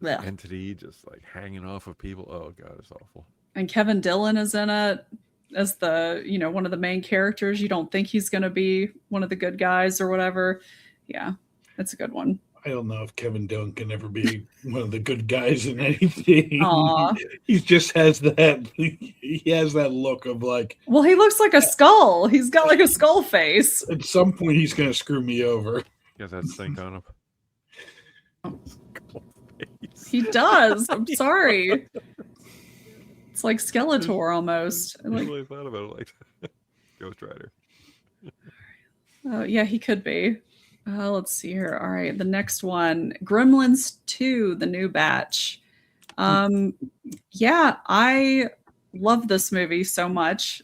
Ugh. entity just like hanging off of people. Oh god, it's awful. And Kevin Dillon is in it as the, one of the main characters. You don't think he's going to be one of the good guys or whatever. Yeah, it's a good one. I don't know if Kevin Dillon can ever be one of the good guys in anything. Aw. He just has that. He has that look of like. Well, he looks like a skull. He's got like a skull face. At some point, he's going to screw me over. Got that stink on him. He does. I'm sorry. It's like Skeletor almost. I Like, really thought about it like that. Ghost Rider. yeah, he could be. Let's see here. All right, the next one, Gremlins 2, the new batch. Yeah, I love this movie so much.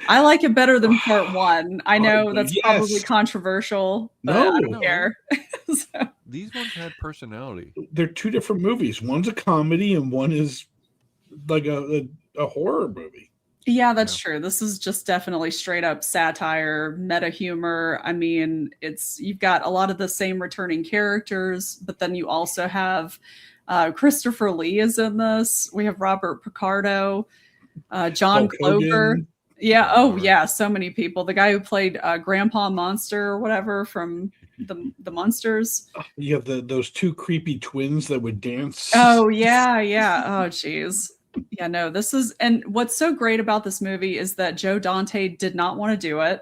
I like it better than part 1. I know that's probably controversial, but I don't care. So. These ones had personality. They're two different movies. One's a comedy and one is like a horror movie. Yeah, that's true. This is just definitely straight up satire, meta humor. I mean, you've got a lot of the same returning characters, but then you also have Christopher Lee is in this. We have Robert Picardo, John Clover. Yeah. Oh, yeah. So many people. The guy who played Grandpa Monster or whatever from the Monsters. You have those two creepy twins that would dance. Oh yeah, yeah. Oh geez. Yeah, no, and what's so great about this movie is that Joe Dante did not want to do it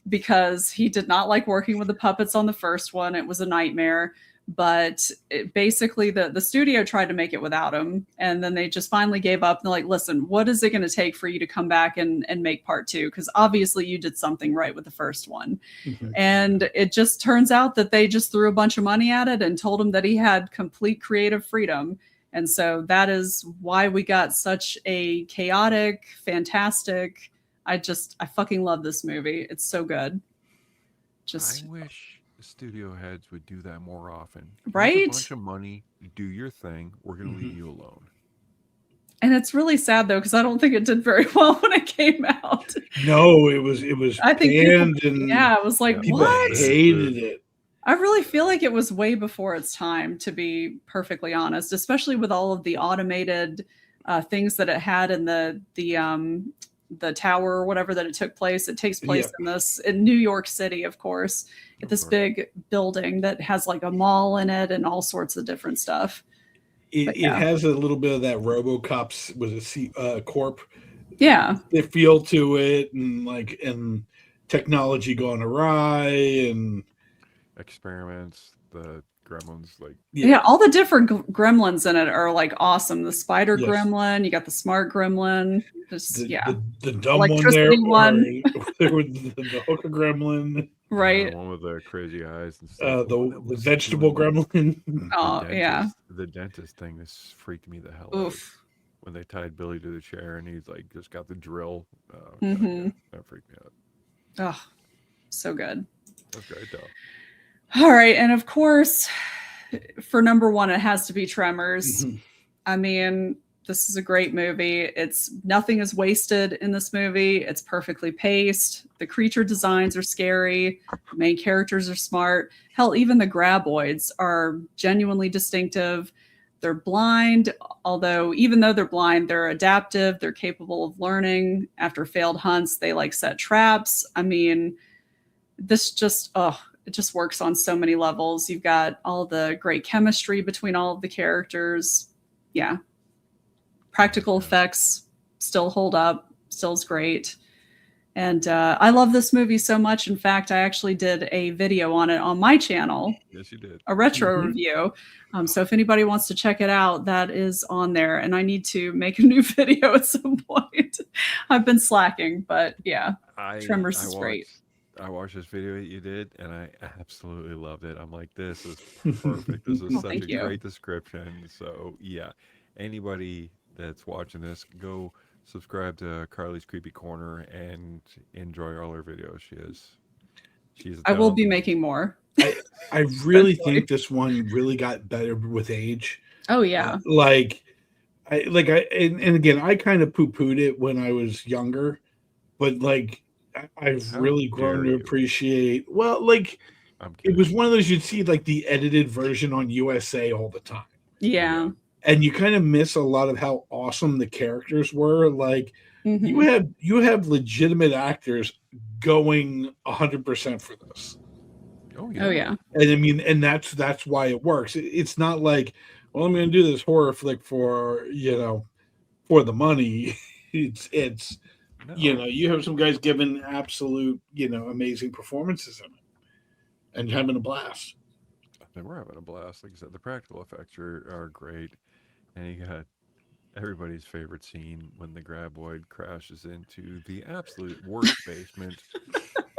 because he did not like working with the puppets on the first one. It was a nightmare. But basically the studio tried to make it without him. And then they just finally gave up. And they're like, listen, what is it going to take for you to come back and make part 2? Because obviously you did something right with the first one. Mm-hmm. And it just turns out that they just threw a bunch of money at it and told him that he had complete creative freedom. And so that is why we got such a chaotic, fantastic. I fucking love this movie. It's so good. I wish the studio heads would do that more often. Right? Here's a bunch of money. Do your thing. We're going to leave you alone. And it's really sad though, because I don't think it did very well when it came out. No, it was. I think it was like, what? Hated it. I really feel like it was way before its time, to be perfectly honest, especially with all of the automated things that it had in the tower or whatever that it took place. It takes place in New York City, of course, at this big building that has like a mall in it and all sorts of different stuff. It has a little bit of that RoboCop's Corp. Yeah. The feel to it and technology going awry and experiments, the gremlins, all the different gremlins in it are like awesome. The spider gremlin, you got the smart gremlin, the dumb one there was the hooker gremlin, right? The one with the crazy eyes and stuff. The vegetable gremlin. The dentist thing, this freaked me the hell out. When they tied Billy to the chair and he's like just got the drill. That freaked me out. Oh, so good. That's great though. All right, and of course, for number 1, it has to be Tremors. Mm-hmm. I mean, this is a great movie. Nothing is wasted in this movie. It's perfectly paced. The creature designs are scary. The main characters are smart. Hell, even the graboids are genuinely distinctive. They're blind, although even though they're blind, they're adaptive. They're capable of learning. After failed hunts, they set traps. I mean, this it just works on so many levels. You've got all the great chemistry between all of the characters. Yeah. Practical Yeah. effects still hold up, still's great. And I love this movie so much. In fact, I actually did a video on it on my channel, Yes, you did. a retro Mhm. review. So if anybody wants to check it out, that is on there. And I need to make a new video at some point. I've been slacking, but yeah, I Tremors I is great. watched I watched this video that you did, and I absolutely loved it. I'm like, this is perfect. This is Oh, such a thank you. great description. So yeah, anybody that's watching this, go subscribe to Carly's Creepy Corner and enjoy all her videos. She's a I will be talented. making more. I I really Eventually. think this one really got better with age. Oh yeah. Like and again, I kind of poo-pooed it when I was younger, but like I've How really grown dare to you? appreciate. Well, like I'm it kidding. was one of those you'd see like the edited version on USA all the time, Yeah. Yeah. and you kind of miss a lot of how awesome the characters were. Like Hmm. you have legitimate actors going 100% for this. Oh Oh yeah. yeah. And I mean, and that's why it works. It's not like, well, I'm going to do this horror flick for for the money. It's No. you have some guys giving absolute amazing performances in it and having a blast. They were having a blast. Like I said, the practical effects are great, and you got everybody's favorite scene when the graboid crashes into the absolute worst basement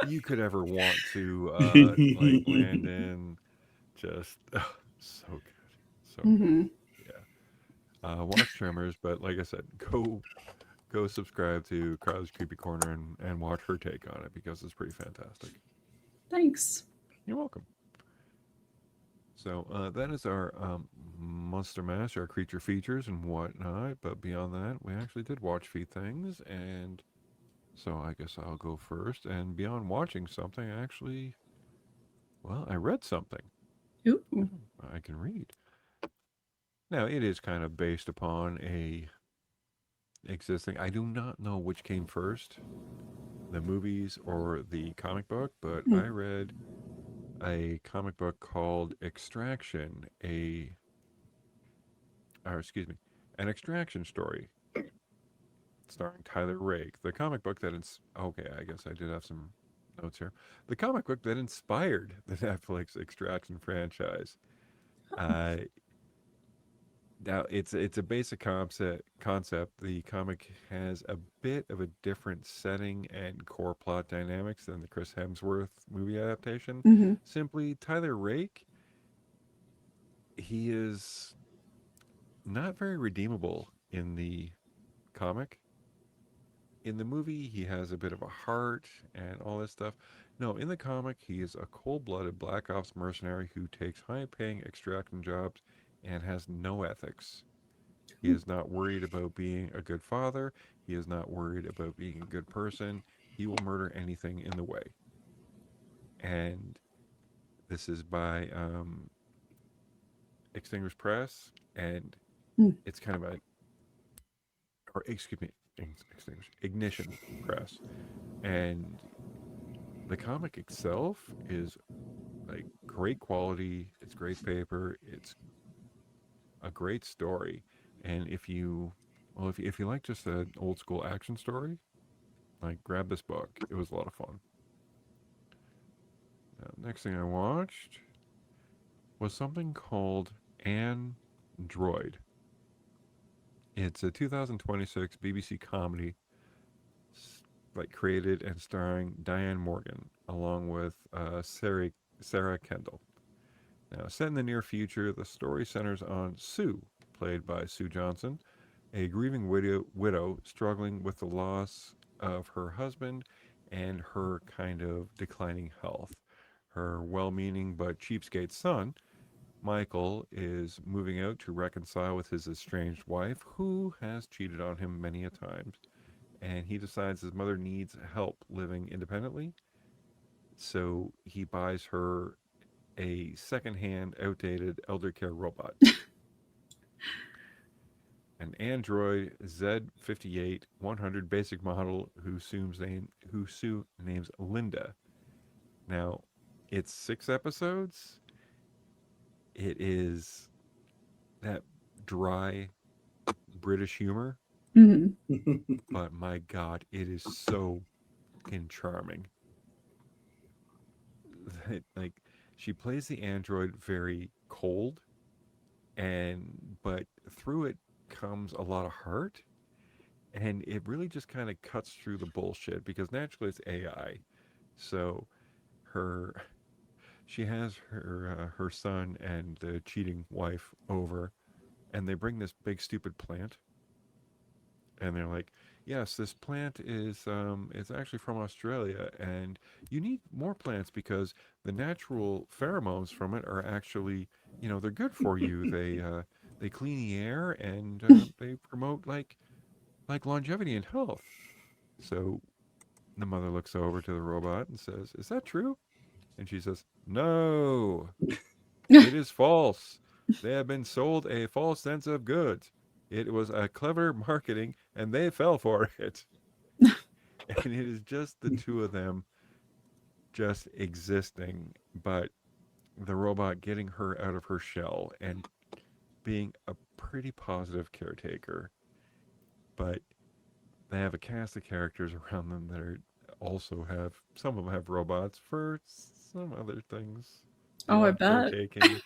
you could ever want to like land in. Just so good, so good. Hmm. Yeah, watch Tremors, but like I said, go subscribe to Carly's Creepy Corner and watch her take on it because it's pretty fantastic. Thanks. You're welcome. So that is our Monster Mash, our creature features and whatnot. But beyond that, we actually did watch a few things, and so I guess I'll go first. And beyond watching something, actually, well, I read something. Ooh. I can read. Now it is kind of based upon a existing. I do not know which came first, the movies or the comic book, but Hmm. I read a comic book called Extraction, or excuse me, an extraction story starring Tyler Rake. The comic book that okay, I guess I did have some notes here. The comic book that inspired the Netflix Extraction franchise. Uh, Now it's a basic concept. The comic has a bit of a different setting and core plot dynamics than the Chris Hemsworth movie adaptation. Hmm. Simply, Tyler Rake, he is not very redeemable in the comic. In the movie, he has a bit of a heart and all this stuff. No, in the comic, he is a cold-blooded Black Ops mercenary who takes high-paying extraction jobs and has no ethics. He is not worried about being a good father. He is not worried about being a good person. He will murder anything in the way. And this is by Extinguished Press, and Hmm. it's kind of or excuse me, Ignition Press. And the comic itself is like great quality. It's great paper. It's a great story. And if you like just an old school action story, like grab this book. It was a lot of fun. Next thing I watched was something called Android. It's a 2026 BBC comedy, like created and starring Diane Morgan along with Sarah Kendall. Now, set in the near future, the story centers on Sue, played by Sue Johnson, a grieving widow struggling with the loss of her husband and her kind of declining health. Her well meaning but cheapskate son, Michael, is moving out to reconcile with his estranged wife, who has cheated on him many a times. And he decides his mother needs help living independently, so he buys her a secondhand, outdated elder care robot, an Android Z58 100 basic model who Sue names Linda. Now, it's 6 episodes. It is that dry, British humor, Mhm. but my God, it is so fucking charming. Like, she plays the android very cold, but through it comes a lot of heart, and it really just kind of cuts through the bullshit because naturally it's AI. So her she has her son and the cheating wife over, and they bring this big stupid plant, and they're like, yes, this plant is it's actually from Australia, and you need more plants because the natural pheromones from it are actually, they're good for you. They clean the air, and they promote like longevity and health. So the mother looks over to the robot and says, is that true? And she says, no, it is false. They have been sold a false sense of goods. It was a clever marketing, and they fell for it. And it is just the two of them just existing, but the robot getting her out of her shell and being a pretty positive caretaker. But they have a cast of characters around them that are also have some of them have robots for some other things. Oh, I bet. Caretaking.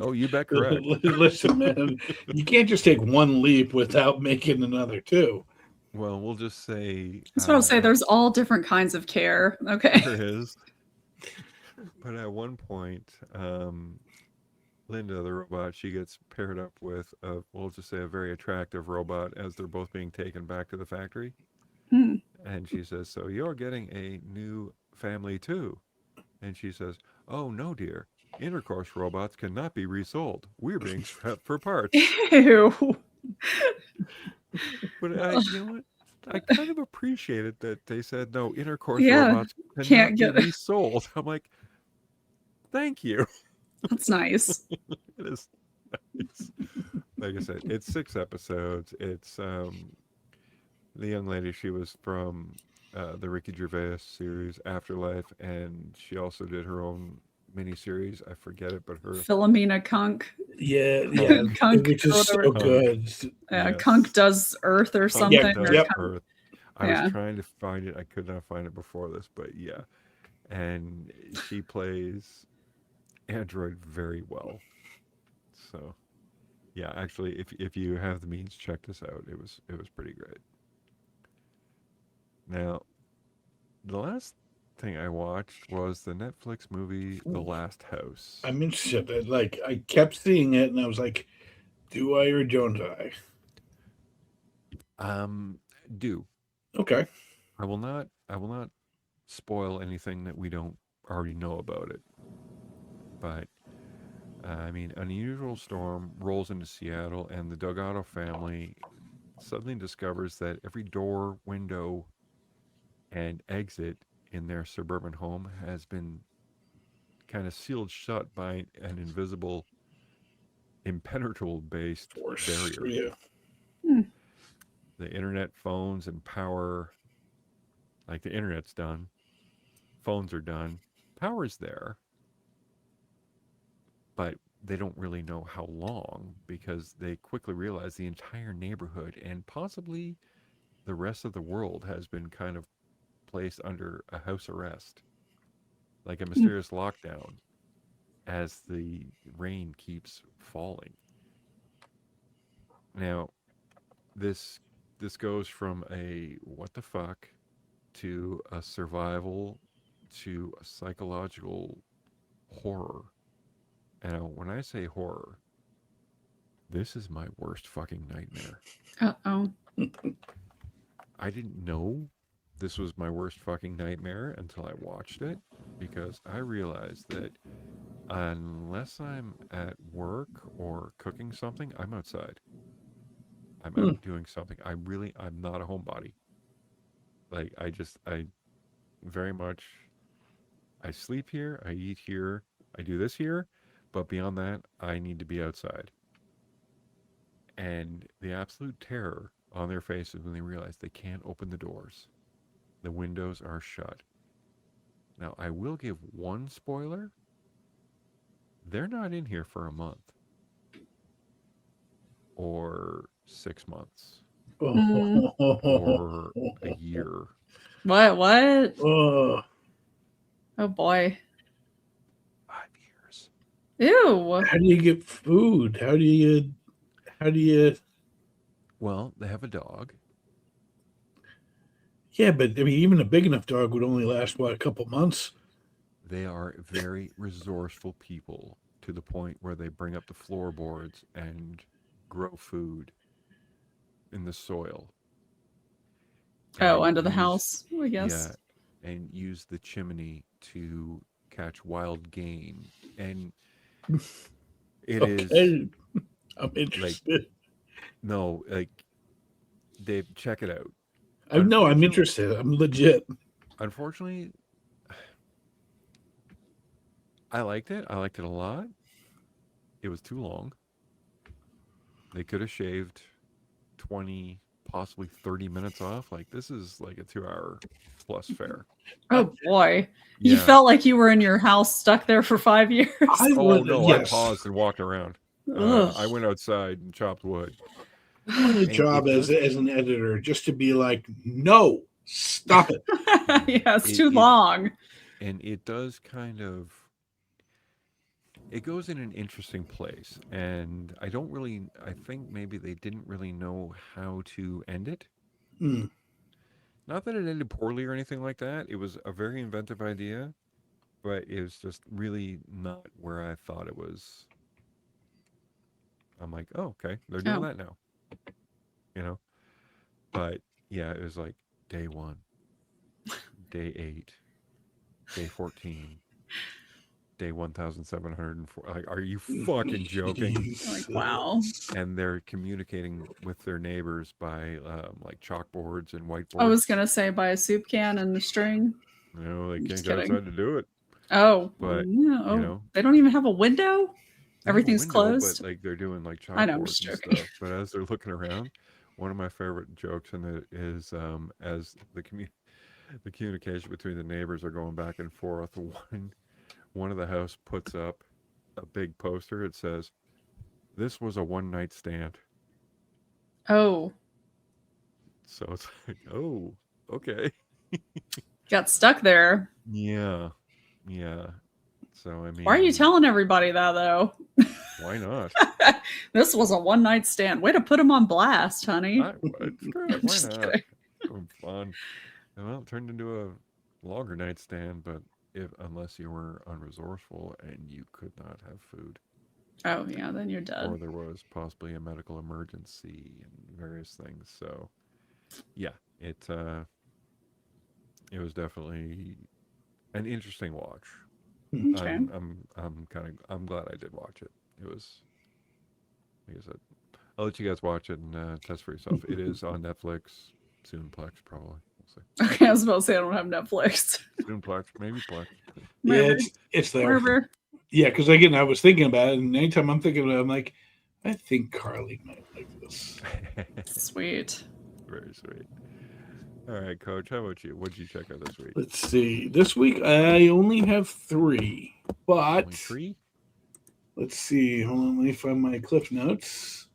Oh, you bet correct. Listen, man, you can't just take one leap without making another two. Well, we'll just say That's what I'll say. There's all different kinds of care. Okay. there is. But at one point, Linda, the robot, she gets paired up with we'll just say a very attractive robot as they're both being taken back to the factory. Hmm. And she says, so you're getting a new family too. And she says, oh, no, dear. Intercourse robots cannot be resold. We're being scrapped for parts. Ew. But you know what? I kind of appreciated that they said, no, intercourse Yeah. robots Can't cannot be get resold. I'm like, thank you. That's nice. It is nice. Like I said, it's 6 episodes. It's the young lady. She was from the Ricky Gervais series Afterlife, and she also did her own miniseries. I forget it, but her Philomena Kunk. Yeah, Kunk, yeah, Kunk which or is whatever. so Kunk, good. Kunk yes, does Earth or Kunk Yeah, something. Or does yep. Kunk, Earth. I was yeah. trying to find it. I could not find it before this, but yeah, and she plays Android very well. So yeah, actually, if you have the means, check this out. It was pretty great. Now, the last thing I watched was the Netflix movie The Last House. I'm interested. Like, I kept seeing it, and I was like, "Do I or don't I?" Um, do Okay. I will not spoil anything that we don't already know about it. But I mean, an unusual storm rolls into Seattle, and the Delgado family suddenly discovers that every door, window, and exit in their suburban home has been kind of sealed shut by an invisible, impenetrable based Force. barrier. Yeah. Hmm. The internet, phones, and power, like the internet's done, phones are done, power's there, but they don't really know how long because they quickly realize the entire neighborhood and possibly the rest of the world has been kind of placed under a house arrest, like a Hmm. mysterious lockdown as the rain keeps falling. Now, this this goes from a what the fuck to a survival to a psychological horror. And when I say horror, this is my worst fucking nightmare. Uh-oh. I didn't know this was my worst fucking nightmare until I watched it because I realized that unless I'm at work or cooking something, I'm outside. I'm Hmm. out doing something. I'm not a homebody. Like I very much, I sleep here, I eat here, I do this here, but beyond that, I need to be outside. And the absolute terror on their faces when they realize they can't open the doors. The windows are shut. Now, I will give one spoiler. They're not in here for a month or 6 months Mm. or a year. What? Oh, Oh boy. 5 years. Ew. how do you get food? How do you? Well, they have a dog. Yeah, but I mean, even a big enough dog would only last what, a couple months. They are very resourceful people to the point where they bring up the floorboards and grow food in the soil Oh, and under the use, house, I guess. yeah, and use the chimney to catch wild game. And it is Okay, I'm like, interested. no, like, Dave, check it out. I know I'm Unfortunately, interested. I'm legit. unfortunately, I liked it. I liked it a lot. It was too long. They could have shaved 20, possibly 30 minutes off. Like, this is like a 2 hour plus fare. Oh boy. You Yeah. felt like you were in your house stuck there for 5 years. I Oh, would, no, I yes. paused and walked around. Ugh. I went outside and chopped wood. I want a And job it as does, as an editor just to be like, no, stop it. Yeah, it's it, too it, long. and it does kind of, it goes in an interesting place. And I think maybe they didn't really know how to end it. Mm, Not that it ended poorly or anything like that. It was a very inventive idea, but it was just really not where I thought it was. I'm like, oh, okay, they're doing Oh. that now, you know? But yeah, it was like day one, day 8, day 14, day 1,704. Like, are you fucking joking? Like, Jesus. wow. And they're communicating with their neighbors by like chalkboards and I was whiteboards. gonna say buy a soup can and a string. They I'm can't just get kidding. outside to do it. Oh, But, yeah. you Oh, know, they don't even have a window? they have a Everything's window, but closed? like they're doing like I know, I'm chalkboards just and joking. stuff. But as they're looking around, one of my favorite jokes in it is as the communication between the neighbors are going back and forth. One of the house puts up a big poster. It says, "This was a one night stand." Oh, So it's like, oh, okay, got stuck there. yeah, yeah. So I Why are you mean, telling everybody that though? why not? This was a one night stand. Way to put him on blast, honey. Screw it. Why Just not? kidding. Having fun. Well, it turned into a longer nightstand, but if unless you were unresourceful and you could not have food, Oh yeah, then you're or dead. there was possibly a medical emergency and various things. So yeah, it was definitely an interesting watch. Okay. I'm glad I did watch it. It was, like I said, I'll let you guys watch it and test for yourself. It is on Netflix, soon Plex probably. We'll see. Okay, I was about to say I don't have Netflix. Soon Plex, maybe Plex. yeah, Murder. it's there. Murder. Yeah, because again, I was thinking about it, and anytime I'm thinking about it, I'm like, I think Carly might like this. Sweet. Very sweet. All right, Coach. How about you? What did you check out this week? Let's see. This week I only have 3, but Only 3? let's see. Hold on, let me find my cliff notes.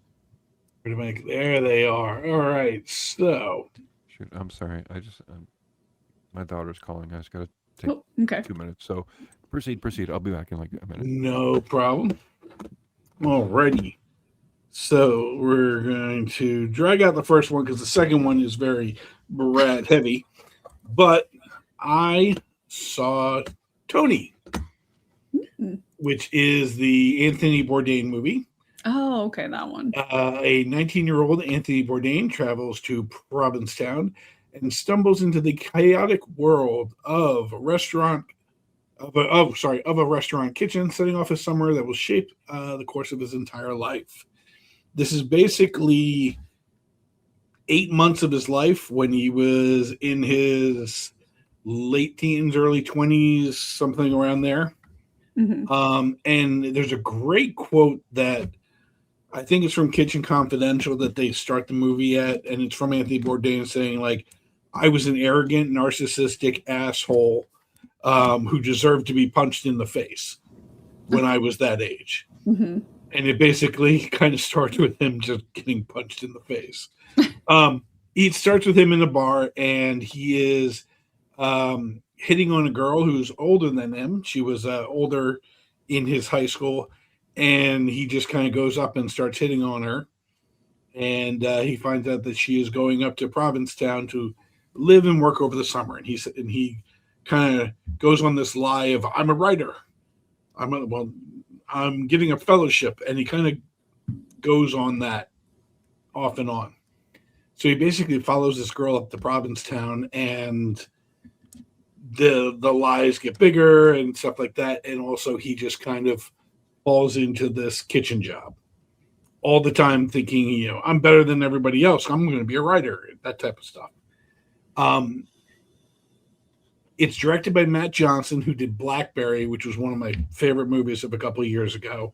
There they are. All right, so Shoot, I'm sorry. My daughter's calling. I just gotta take Oh, okay. 2 minutes. So proceed. I'll be back in like a minute. no problem. Alrighty. So we're going to drag out the first one because the second one is very Brad heavy. But I saw Tony, Mm. which is the Anthony Bourdain movie. Oh, okay, that one. A 19-year-old Anthony Bourdain travels to Provincetown and stumbles into the chaotic world of a restaurant kitchen, setting off a summer that will shape the course of his entire life. This is basically 8 months of his life when he was in his late teens, early 20s, something around there. And there's a great quote that I think it's from Kitchen Confidential that they start the movie at, and it's from Anthony Bourdain saying, like, I was an arrogant, narcissistic asshole who deserved to be punched in the face when I was that age. Mm-hmm. and it basically kind of starts with him just getting punched in the face. Um, it starts with him in a bar, and he is hitting on a girl who's older than him. She was older in his high school, and he just kind of goes up and starts hitting on her. And he finds out that she is going up to Provincetown to live and work over the summer. And he kind of goes on this lie of I'm a writer. I'm getting a fellowship, and he kind of goes on that off and on. So he basically follows this girl up to Provincetown, and the lies get bigger and stuff like that. And also, he just kind of falls into this kitchen job all the time, thinking, I'm better than everybody else. I'm going to be a writer, that type of stuff. It's directed by Matt Johnson, who did Blackberry, which was one of my favorite movies of a couple of years ago.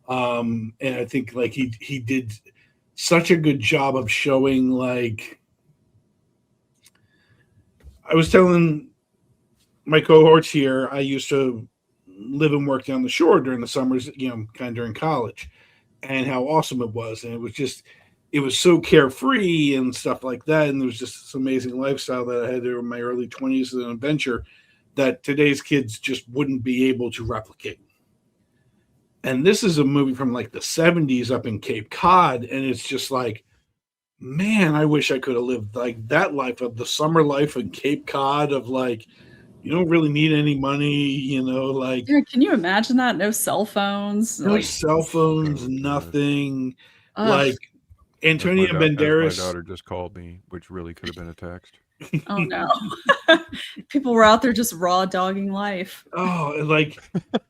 And I think like he did such a good job of showing, like, I was telling my cohorts here, I used to live and work down the shore during the summers, kind of during college, and how awesome it was. And it was so carefree and stuff like that. And there was just this amazing lifestyle that I had in my early 20s as an adventure that today's kids just wouldn't be able to replicate. And this is a movie from like the 70s up in Cape Cod. And it's just like, man, I wish I could have lived like that life of the summer life in Cape Cod of like, you don't really need any money, like. Yeah, can you imagine that? No cell phones. No cell phones, nothing. Ugh. Like Antonio Banderas. As my daughter just called me, which really could have been a text. Oh no. People were out there just raw dogging life. Oh, like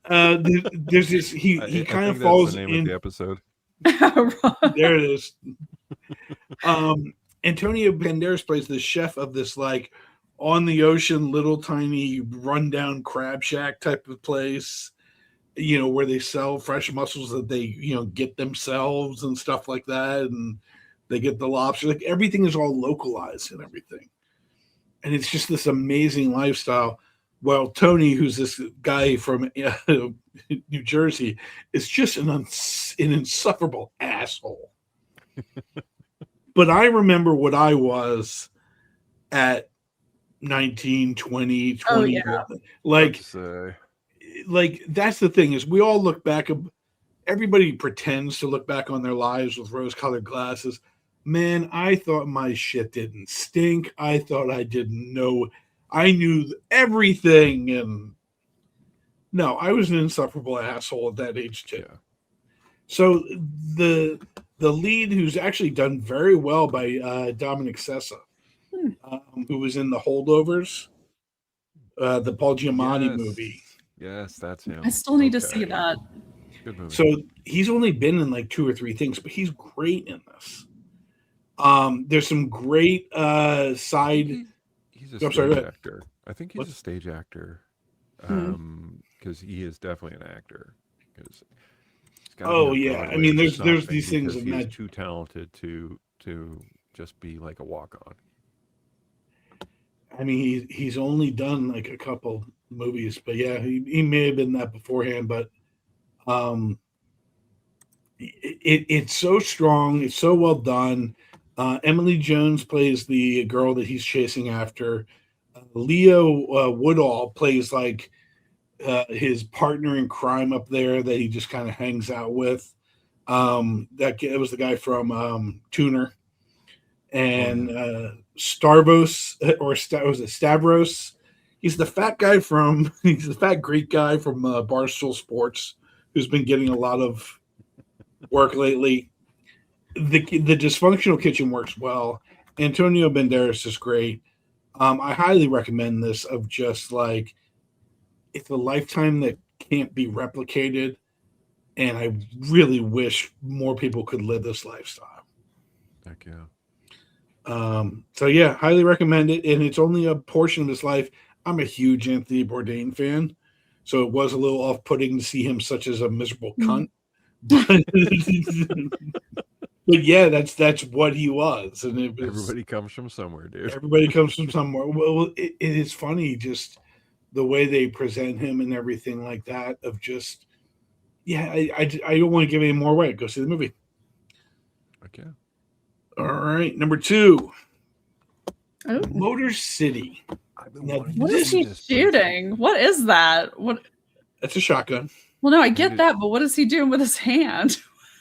there's this he kind of falls that's the name of the episode. There it is. Antonio Banderas plays the chef of this like on the ocean little tiny rundown crab shack type of place, where they sell fresh mussels that they get themselves and stuff like that, and they get the lobster. Like everything is all localized and everything, and it's just this amazing lifestyle. Well, Tony, who's this guy from New Jersey, is just an insufferable asshole. But I remember what I was at 19, 20, 21. Oh, yeah. Like that's the thing is we all look back. Everybody pretends to look back on their lives with rose-colored glasses. Man, I thought my shit didn't stink. I thought I didn't know. I knew everything, and no, I was an insufferable asshole at that age too. Yeah. So the lead, who's actually done very well by Dominic Sessa, who was in The Holdovers, the Paul Giamatti movie. Yes, that's him. I still need to see that. Good movie. So he's only been in like 2 or 3 things, but he's great in this. There's some great side. He's a stage actor. I think he's a stage actor. Because he is definitely an actor. Oh yeah, I mean, there's these things of he's too talented to just be like a walk-on. I mean, he's only done like a couple movies, but yeah, he may have been that beforehand. But it's so strong, it's so well done. Emily Jones plays the girl that he's chasing after. Leo Woodall plays like his partner in crime up there that he just kind of hangs out with. That was the guy from Tuner. And Stavros, was it Stavros? He's the fat guy he's the fat Greek guy from Barstool Sports, who's been getting a lot of work lately. The Dysfunctional Kitchen works well. Antonio Banderas is great. I highly recommend this. Of just like, it's a lifetime that can't be replicated, and I really wish more people could live this lifestyle. Heck yeah. So yeah, highly recommend it, and it's only a portion of his life. I'm a huge Anthony Bourdain fan, so it was a little off-putting to see him such as a miserable cunt. But yeah, that's what he was, and everybody comes from somewhere, dude. Everybody comes from somewhere. Well, it is funny just the way they present him and everything like that. Of just, yeah, I don't want to give any more away. Go see the movie. Okay. All right, number 2, Oh, Motor City. I've been Now, wanting to what is this see he this, but it's shooting? What is that? What? that's a shotgun. Well, no, I shooting get his, that, but what is he doing with his hand?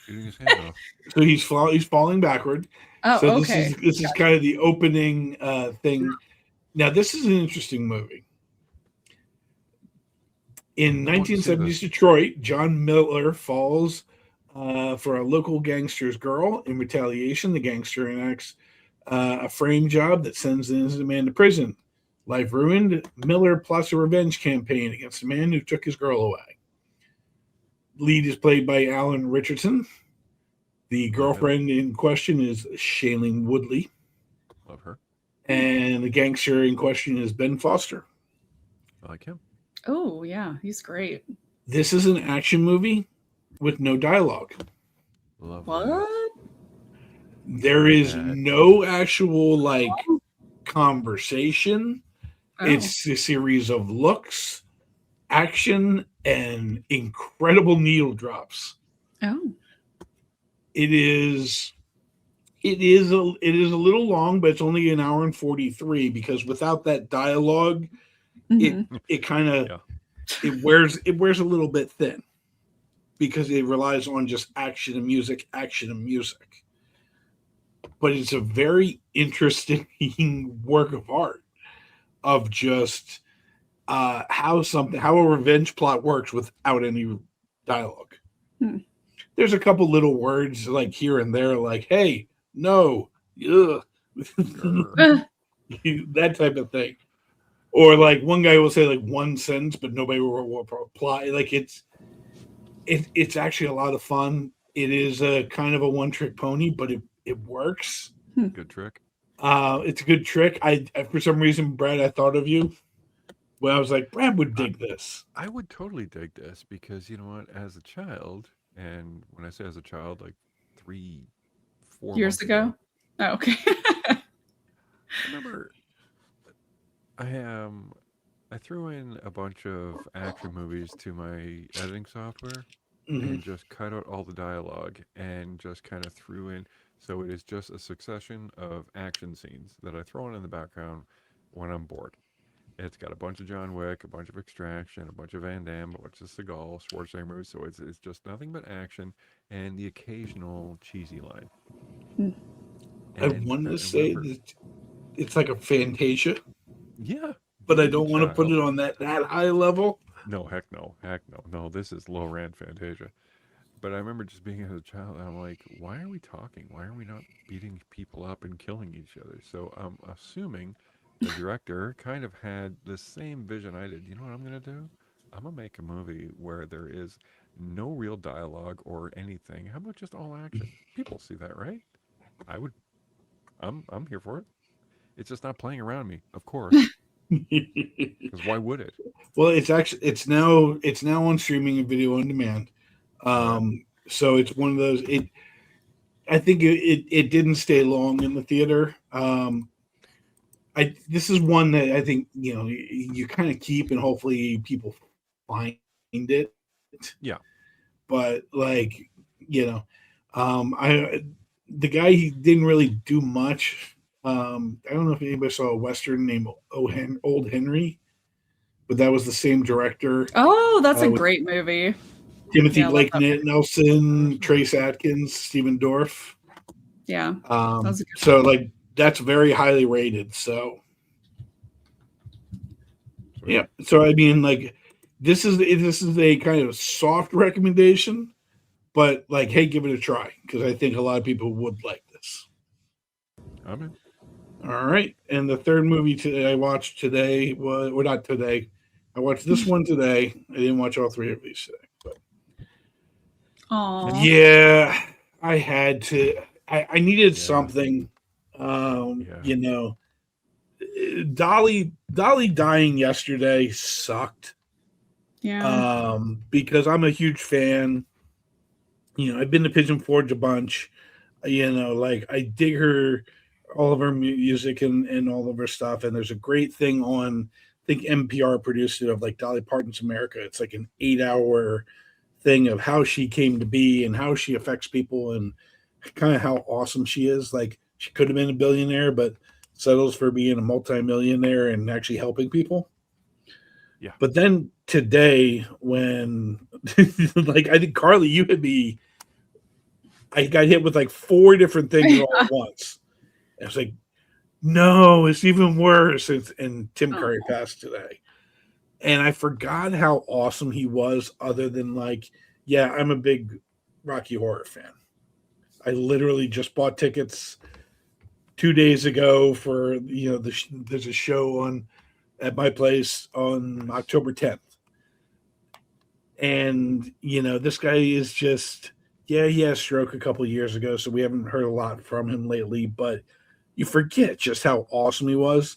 shooting his hand off. So he's falling backward. So Oh, this okay. is kind of the opening thing. Now this is an interesting movie. In I want to see 1970s this. Detroit, John Miller falls for a local gangster's girl. In retaliation, the gangster enacts a frame job that sends the innocent man to prison. Life ruined, Miller plots a revenge campaign against the man who took his girl away. Lead is played by Alan Richardson. The Love him. girlfriend in question is Shailene Woodley. Love her. And the gangster in question is Ben Foster. I like him. Oh, yeah, he's great. This is an action movie with no dialogue. Love that. What? There Love is that. no actual like conversation. Oh. It's a series of looks, action, and incredible needle drops. Oh. It is it is a little long, but it's only an hour and 43 because without that dialogue, Mhm. it kind of Yeah. it wears a little bit thin because it relies on just action and music. But it's a very interesting work of art of just how a revenge plot works without any dialogue. Hmm. There's a couple little words like here and there, like "Hey, no, ugh," Grr. that type of thing. Or like one guy will say like one sentence, but nobody will reply. Like it's actually a lot of fun. It is a kind of a one trick pony, but it works. Good trick. It's a good trick. I for some reason, Brad, I thought of you when I was like, Brad would dig this. I would totally dig this because you know what? As a child, and when I say as a child, like 3, 4 Years months ago? Oh, okay. I remember I threw in a bunch of action movies to my editing software Mhm. and just cut out all the dialogue and just kind of threw in. So it is just a succession of action scenes that I throw in the background when I'm bored. It's got a bunch of John Wick, a bunch of Extraction, a bunch of Van Damme, a bunch of Seagal, Schwarzenegger movies. So it's just nothing but action and the occasional cheesy line. Hmm. I And wanted I to say remember, that it's like a Fantasia, yeah, but I being a don't want to put child. it on that high level. No, heck no, heck no, no. This is low rand Fantasia. But I remember just being as a child, and I'm like, why are we talking? Why are we not beating people up and killing each other? So I'm assuming the director kind of had the same vision I did. You know what I'm gonna do? I'm gonna make a movie where there is no real dialogue or anything. How about just all action? People see that, right? I would. I'm here for it. It's just not playing around me, of course, because why would it? Well, it's now on streaming and video on demand. All right. So it's one of those. I think it didn't stay long in the theater. This is one that I think you kind of keep and hopefully people find it. Yeah. But like I the guy he didn't really do much. I don't know if anybody saw a western named Old Henry, but that was the same director Oh, that's a with great movie. Timothy Yeah, I love Blake that movie. Nelson, Trace Atkins, Stephen Dorff. Yeah, that was a good So like that's very highly rated. So Sweet. yeah. So I mean, like this is a kind of soft recommendation, but like, hey, give it a try because I think a lot of people would like this. I'm in. All right. And the third movie I watched today was, or not today. I watched this one today. I didn't watch all three of these today, but Aw. yeah, I had to. I needed Yeah. something. Yeah. Dolly dying yesterday sucked. Yeah. Because I'm a huge fan. I've been to Pigeon Forge a bunch. Like I dig all of her music and all of her stuff. And there's a great thing on, I think NPR produced it, of like Dolly Parton's America. It's like an 8-hour thing of how she came to be and how she affects people and kind of how awesome she is. Like she could have been a billionaire, but settles for being a multimillionaire and actually helping people. Yeah. But then today, when like I think Carly, you hit me. I got hit with like 4 different things all at once. I was like, no, it's even worse. And Tim Curry passed today. And I forgot how awesome he was, other than like, yeah, I'm a big Rocky Horror fan. I literally just bought tickets 2 days ago for, there's a show on at my place on October 10th. And, this guy is just, yeah, he had a stroke a couple of years ago, so we haven't heard a lot from him lately, but you forget just how awesome he was.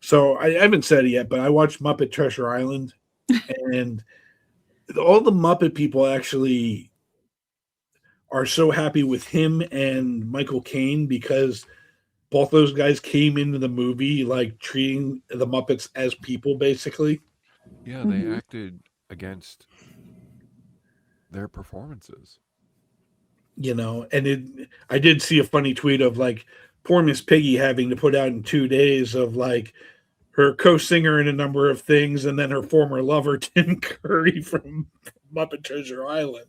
So I haven't said it yet, but I watched Muppet Treasure Island, and all the Muppet people actually are so happy with him and Michael Caine because both those guys came into the movie like treating the Muppets as people, basically. Yeah, they acted against their performances. And I did see a funny tweet of like poor Miss Piggy having to put out in 2 days of like her co-singer in a number of things, and then her former lover Tim Curry from Muppet Treasure Island.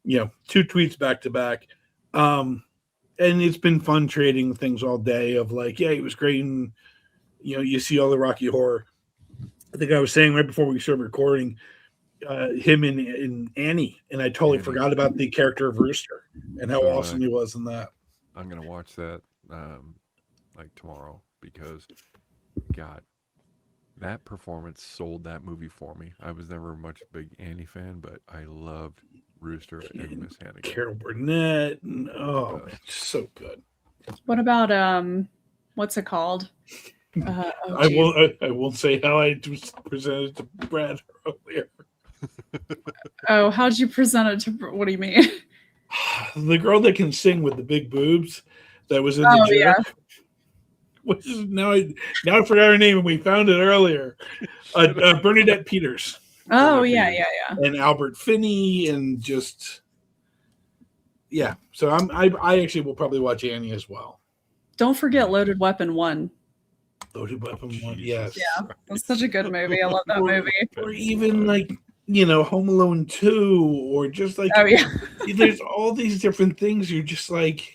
Yeah, 2 tweets back to back. And it's been fun trading things all day of like, yeah, he was great, and you see all the Rocky Horror. I think I was saying right before we started recording, him in Annie, and I totally forgot about the character of Rooster and how awesome he was in that. I'm gonna watch that like tomorrow because God, that performance sold that movie for me. I was never much a big Annie fan, but I loved Rooster and Miss Hannigan. Carol Burnett, and man, so good. What about what's it called? I won't say how I presented to Brad earlier. Oh, how'd you present it to? What do you mean? The girl that can sing with the big boobs that was in the Jerk. Yeah. Which is now I forgot her name, and we found it earlier. Bernadette Peters. Oh, yeah. And Albert Finney, and just So I actually will probably watch Annie as well. Don't forget Loaded Weapon 1. Loaded Weapon 1, yes. Yeah, that's such a good movie. I love that movie. Or even like Home Alone 2, or just like there's all these different things. You're just like,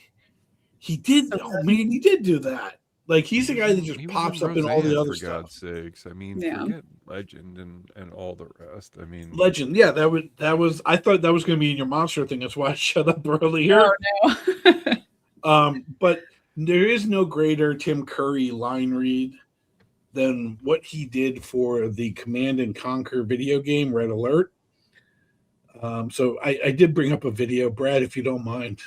he did do that. Like he's the guy that just pops up in all the other stuff. For God's sakes, I mean, forget Legend and all the rest. I mean, Legend, yeah, that was. I thought that was going to be in your monster thing. That's why I shut up earlier. Oh no. But there is no greater Tim Curry line read than what he did for the Command and Conquer video game, Red Alert. So I did bring up a video, Brad, if you don't mind.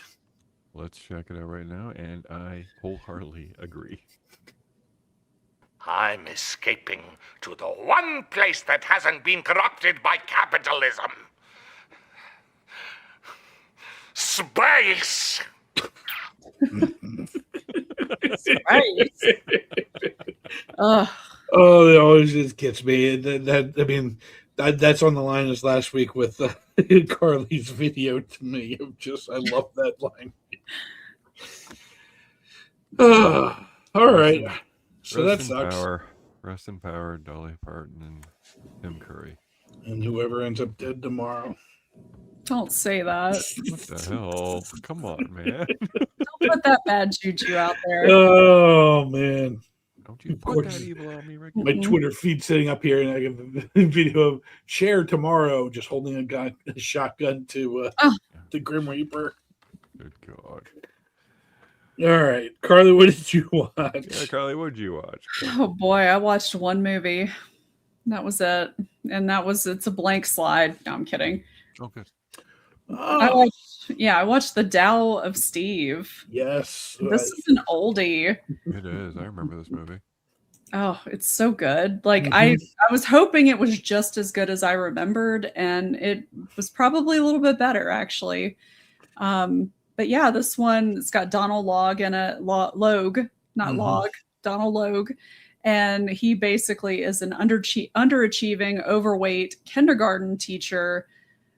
Let's check it out right now, and I wholeheartedly agree. I'm escaping to the one place that hasn't been corrupted by capitalism. Space! Oh, it always just gets me. That's on the line as last week with Carly's video to me. I love that line. All right. So that sucks. Rest in power, Dolly Parton and Tim Curry. And whoever ends up dead tomorrow. Don't say that. What the hell? Come on, man. Don't put that bad juju out there. Oh, man. Don't you put that evil on me, Rick? My Twitter feed sitting up here, and I have a video of Cher tomorrow just holding a shotgun to the Grim Reaper. Good God. All right. Carly, what did you watch? Yeah, Carly, what did you watch? Oh, boy. I watched one movie. That was it. And it's a blank slide. No, I'm kidding. Okay. Oh. I watched The Tao of Steve. Yes. This is an oldie. It is. I remember this movie. Oh, it's so good. Like I was hoping it was just as good as I remembered, and it was probably a little bit better actually. But yeah, this one, it's got Donald Logue in it. Logue, not Log. Donald Logue. And he basically is an underachieving, overweight kindergarten teacher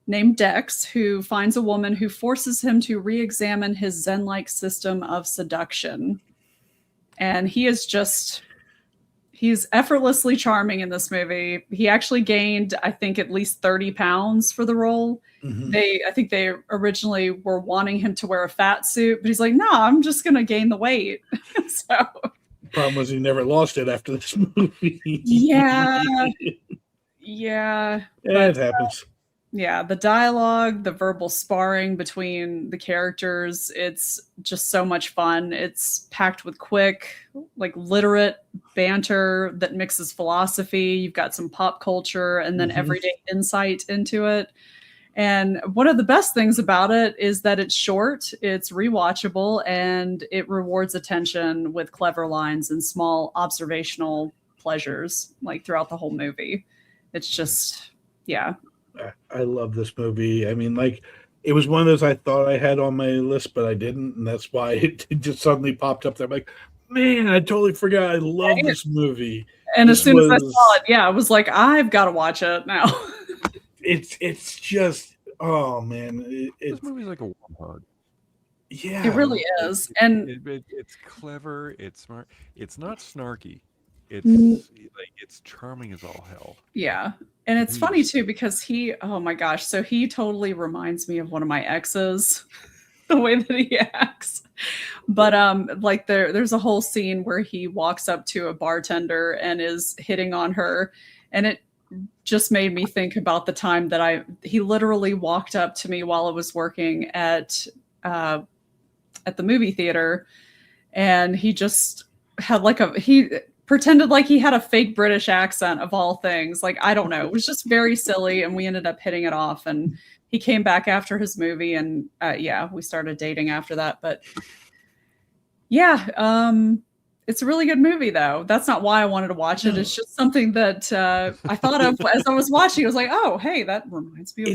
named Dex, who finds a woman who forces him to re-examine his Zen-like system of seduction. And he's effortlessly charming in this movie. He actually gained, I think, at least 30 pounds for the role. Mhm. I think they originally were wanting him to wear a fat suit, but he's like, no, I'm just going to gain the weight. So, Problem was he never lost it after this movie. yeah. It happens. Yeah, the dialogue, the verbal sparring between the characters, it's just so much fun. It's packed with quick, like literate banter that mixes philosophy. You've got some pop culture and then everyday insight into it. And one of the best things about it is that it's short, it's rewatchable, and it rewards attention with clever lines and small observational pleasures like throughout the whole movie. It's just, yeah. I love this movie. I mean, like, it was one of those I thought I had on my list, but I didn't, and that's why it just suddenly popped up there. I'm like, man, I totally forgot. I love this movie. And as soon as I saw it, I was like, I've got to watch it now. It's just, oh man, This movie's like a warm hug. Yeah, it really is. And it's clever. It's smart. It's not snarky. It's like it's charming as all hell. Yeah. And it's funny too because oh my gosh, so he totally reminds me of one of my exes, the way that he acts. But like there's a whole scene where he walks up to a bartender and is hitting on her, and it just made me think about the time that he literally walked up to me while I was working at the movie theater, and he just had he pretended like he had a fake British accent of all things. Like, I don't know. It was just very silly. And we ended up hitting it off. And he came back after his movie. And we started dating after that. But it's a really good movie, though. That's not why I wanted to watch it. It's just something that I thought of as I was watching. I was like, oh, hey, that reminds me of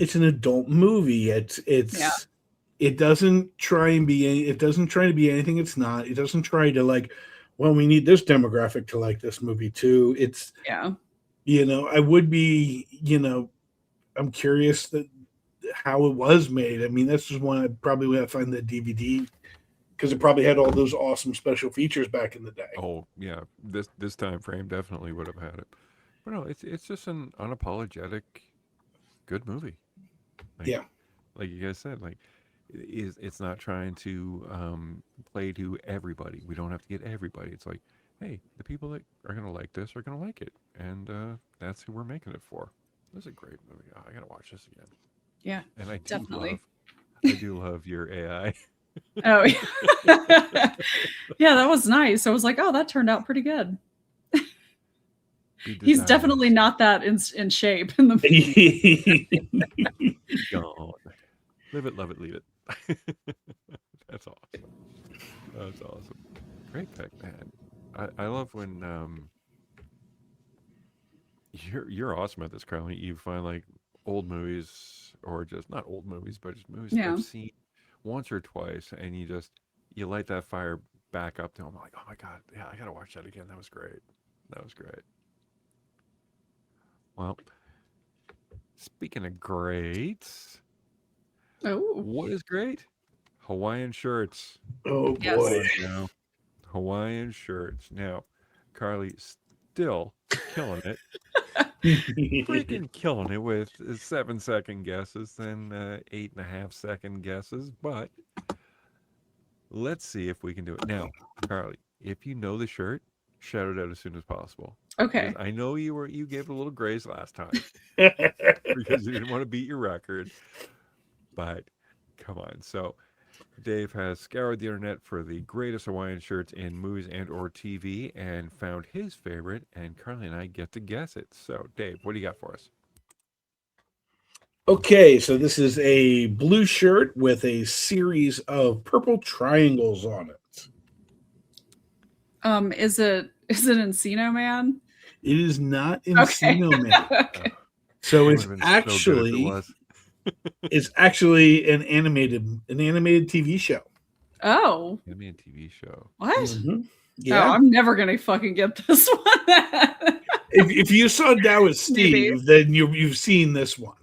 it's an adult movie. It doesn't try to be anything it's not. It doesn't try to well, we need this demographic to like this movie too. It's I would be, I'm curious how it was made. I mean, this is one I probably would have to find the DVD because it probably had all those awesome special features back in the day. Oh yeah, this time frame definitely would have had it. But no, it's just an unapologetic good movie. Like you guys said, it's not trying to play to everybody. We don't have to get everybody. It's like, hey, the people that are going to like this are going to like it. And that's who we're making it for. This is a great movie. Oh, I got to watch this again. Yeah, and I definitely. do love your AI. Oh, yeah. Yeah, that was nice. I was like, oh, that turned out pretty good. He's definitely not that in shape in the movie. Gone. Live it, love it, leave it. That's awesome. That's awesome. Great pick, man. I love when you're awesome at this, Carly. You find old movies, or just not old movies, but just movies I've seen once or twice, and you light that fire back up to them. Like, oh my god, yeah, I gotta watch that again. That was great. Well, speaking of greats. Oh, what is great? Hawaiian shirts. Oh boy, yes. Hawaiian shirts. Now, Carly still killing it. Freaking killing it with 7-second guesses, then 8.5-second guesses. But let's see if we can do it now, Carly. If you know the shirt, shout it out as soon as possible. Okay. Because I know you gave it a little grace last time because you didn't want to beat your record. But come on. So Dave has scoured the internet for the greatest Hawaiian shirts in movies and or TV and found his favorite, and Carly and I get to guess it. So Dave, what do you got for us? Okay, so this is a blue shirt with a series of purple triangles on it. Is it Encino Man? It is not Encino Man. Okay. So it's actually it's actually an animated TV show. Oh. Animated TV show. What? Mm-hmm. Yeah. Oh, I'm never gonna fucking get this one. if you saw Down with Steve, then you've seen this one.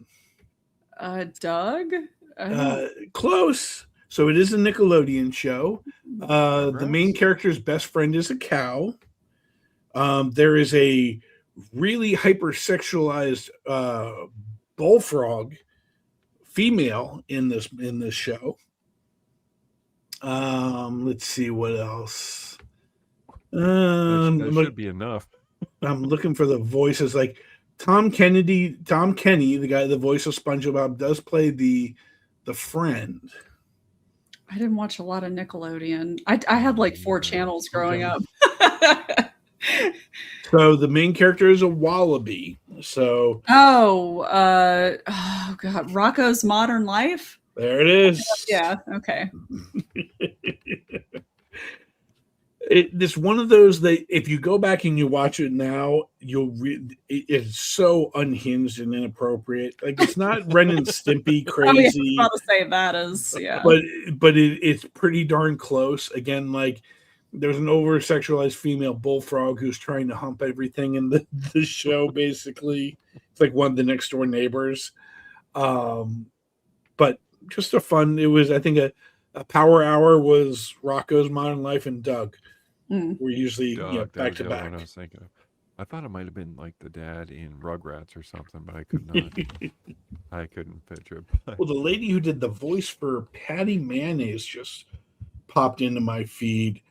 Doug? Close. So it is a Nickelodeon show. The main Rugrats? character's best friend is a cow. There is a really hypersexualized bullfrog female in this show. Let's see what else. That should be enough. I'm looking for the voices. Like Tom Kenny, the guy, the voice of SpongeBob, does play the friend. I didn't watch a lot of Nickelodeon. I had like 4 channels growing up. So the main character is a wallaby. So oh God, Rocco's Modern Life. there it is. Yeah. Okay. It's one of those that if you go back and you watch it now, it's so unhinged and inappropriate. Like it's not Ren and Stimpy crazy. I was about to say that is, yeah. But it's pretty darn close. Again, like there's an over sexualized female bullfrog who's trying to hump everything in the show. Basically, it's like one of the next door neighbors. But just a fun. It was, I think, a power hour was Rocco's Modern Life and Doug. We're usually back to back. I was thinking of. I thought it might have been like the dad in Rugrats or something, but I could not. I couldn't picture it. Well, the lady who did the voice for Patty Mayonnaise just popped into my feed.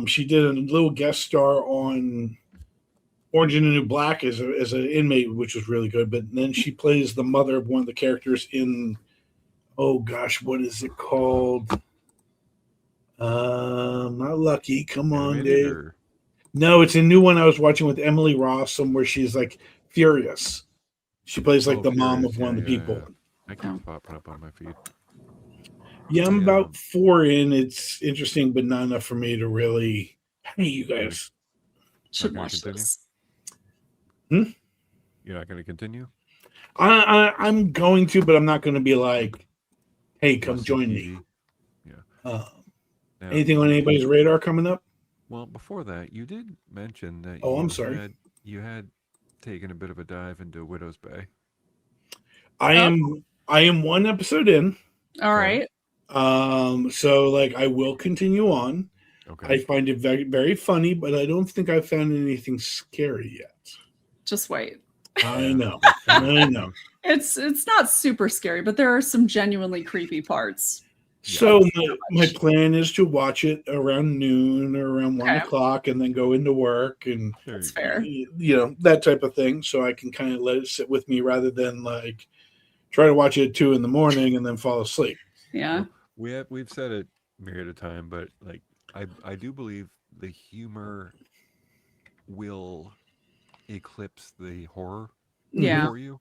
She did a little guest star on Orange and the New Black as an inmate, which was really good. But then she plays the mother of one of the characters in, oh gosh, what is it called? Not Lucky. Come on, Dave. Or... No, it's a new one I was watching with Emily Ross, where she's like Furious. She plays like the mom of one of the people. I can't pop it up on my feed. Yeah, I'm about 4 in. It's interesting, but not enough for me to really. Hey, you guys should watch this. You're not going to continue? I'm going to, but I'm not going to be like, hey, come join me. Yeah. Anything on anybody's radar coming up? Well, before that, you did mention that I'm sorry. You had taken a bit of a dive into Widow's Bay. I am 1 episode in. All right. So like I will continue on. Okay. I find it very, very funny, but I don't think I've found anything scary yet. Just wait. I know. I know. It's not super scary, but there are some genuinely creepy parts. So my plan is to watch it around noon or around 1 o'clock and then go into work and that's fair. That type of thing. So I can kind of let it sit with me rather than like try to watch it at 2 in the morning and then fall asleep. Yeah. We've said it myriad of time, but like I do believe the humor will eclipse the horror for you.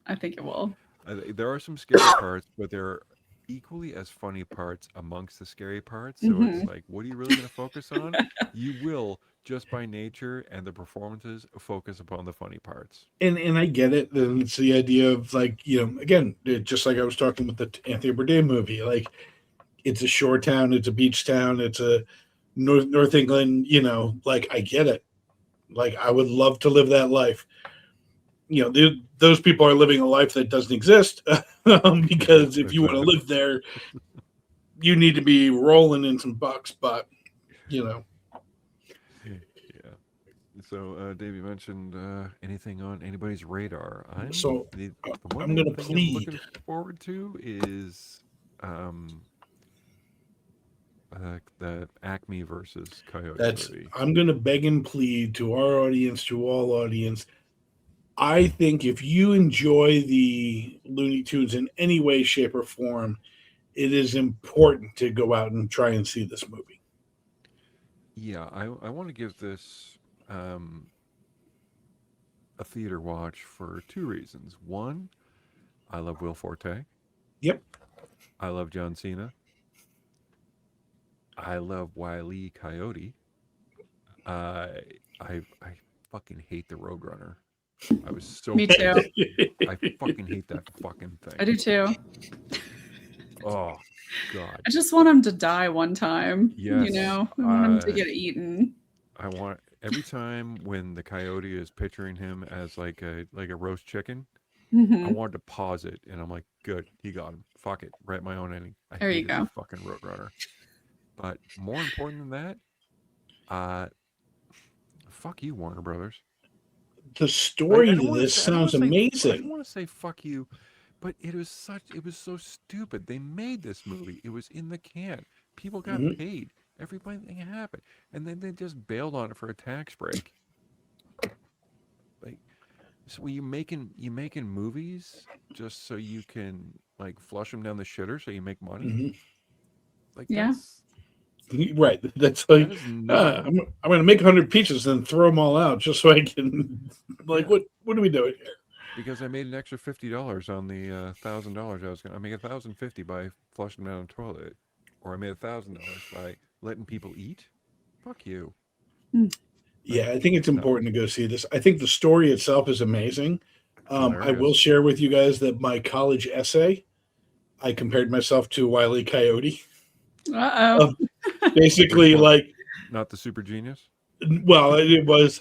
I think it will. There are some scary parts, but there are equally as funny parts amongst the scary parts. So it's like, what are you really going to focus on? You will, just by nature and the performances, focus upon the funny parts. And I get it. And it's the idea of like, again, just like I was talking with the Anthony Bourdain movie, like it's a shore town, it's a beach town, it's a North England, like I get it. Like I would love to live that life. Those people are living a life that doesn't exist because if you want to live there, you need to be rolling in some bucks. But Yeah. So, Dave, you mentioned anything on anybody's radar? I'm going to plead. I'm looking forward to is the Acme versus Coyote movie. I'm going to beg and plead to our audience, to all audience. I think if you enjoy the Looney Tunes in any way, shape, or form, it is important to go out and try and see this movie. Yeah, I want to give this a theater watch for 2 reasons. One, I love Will Forte. Yep. I love John Cena. I love Wile E. Coyote. I fucking hate the Roadrunner. I was so Me too. I fucking hate that fucking thing. I do too. Oh God. I just want him to die one time. Yes. I want him to get eaten. I want every time when the coyote is picturing him as like a roast chicken, I Mhm. wanted to pause it, and I'm like, good, he got him. Fuck it, write my own ending. I There you hated the go. fucking Roadrunner. But more important than that, uh, fuck you, Warner Brothers. The I story don't to want to this say I don't want sounds to say I don't amazing. want to say fuck you, but it was so stupid. They made this movie. It was in the can. People got Mhm. paid. Everything happened, and then they just bailed on it for a tax break. Like, so you making movies just so you can like flush them down the shitter so you make money? Mhm. Like Yeah. Right. That's like, that is not I'm going to make 100 pieces and throw them all out just so I can. Like, yeah. what are we doing here? Because I made an extra $50 on the $1,000 I make 1,050 by flushing down the toilet, or I made $1,000 by letting people eat. Fuck you. Mm. Yeah, Like I think it's no, important to go see this. I think the story itself is amazing. I will hilarious. share with you guys that my college essay, I compared myself to Wile E. Coyote. Uh Of oh. Which basically, one? like, Not the super genius. well, it was,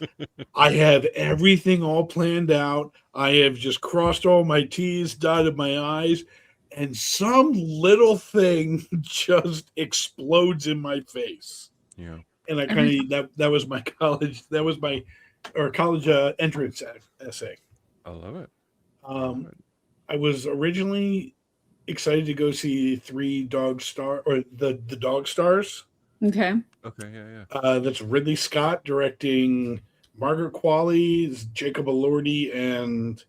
I have everything all planned out. I have just crossed all my T's, dotted my I's, and some little thing just explodes in my face. Yeah, And I Every kind of that was my college that was my or college entrance essay. I love it. I love Um, it. I was originally excited to go see Three Dog Star or the Dog Stars. Okay. Okay, yeah, yeah. That's Ridley Scott directing Margaret Qualley, Jacob Elordi, and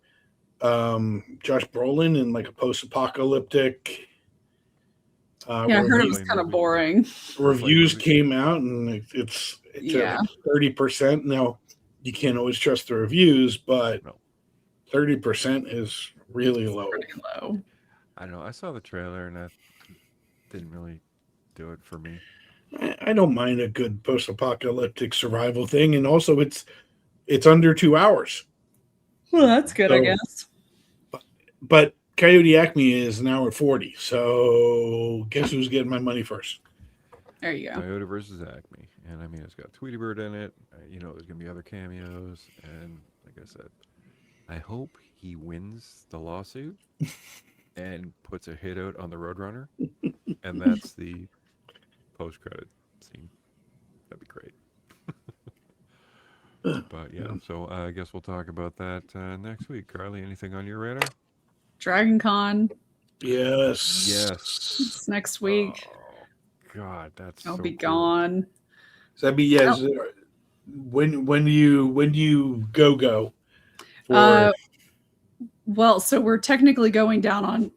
Josh Brolin in like a post-apocalyptic. Yeah, I heard it was Review, Airplane kind of movie. boring. Airplane reviews movie. came out and it's at Yeah. like 30%. Now you can't always trust the reviews, but No, 30% is really It's low. pretty low. I don't know. I saw the trailer and that didn't really do it for me. I don't mind a good post-apocalyptic survival thing, and also it's under 2 hours. Well, that's good, I So, guess. but Coyote Acme is an hour 40. So guess who's getting my money first? There you go. Toyota versus Acme, and I mean it's got Tweety Bird in it. You know, there's gonna be other cameos, and like I said, I hope he wins the lawsuit and puts a hit out on the Roadrunner, and that's the post-credit scene. That'd be great. But yeah, so I guess we'll talk about that next week. Carly, anything on your radar? Dragon Con. Yes. Yes. It's next Oh week. God, that's I'll so be cool. gone. So that'd be Oh, yes. When do you go for Uh, well, so we're technically going down on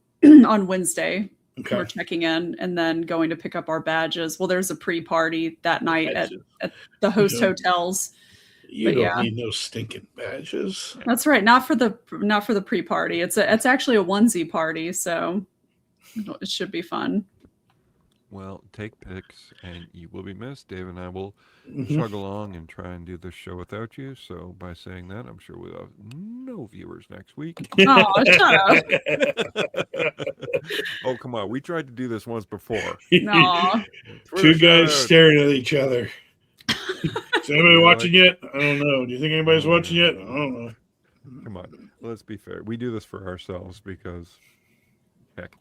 on Wednesday. okay? We're checking in and then going to pick up our badges. Well, there's a pre-party that night at the host You hotels. you But don't yeah, need no stinking badges. that's right. Not for the pre-party. It's actually a onesie party, so it should be fun. Well, take pics, and you will be missed. Dave and I will Mhm. chug along and try and do this show without you. So by saying that, I'm sure we'll have no viewers next week. Oh, shut up. Oh, come on. We tried to do this once before. No. Twitter Two shout guys out. staring at each other. Is anybody We're watching like, yet? I don't know. Do you think anybody's watching yet? I don't know. come on. Let's be fair. We do this for ourselves because, heck,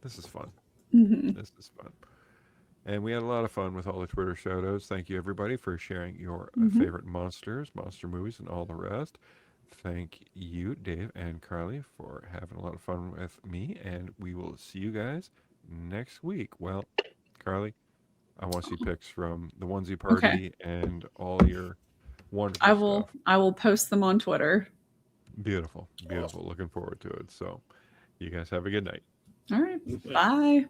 this is fun. Mhm. This is fun. And we had a lot of fun with all the Twitter shout outs. Thank you, everybody, for sharing your Mhm. favorite monsters, monster movies, and all the rest. Thank you, Dave and Carly, for having a lot of fun with me. And we will see you guys next week. Well, Carly, I want to see pics from the onesie Okay. party and all your wonderful I will stuff. I will post them on Twitter. Beautiful, beautiful. Looking forward to it. So, you guys have a good night. All right. Bye.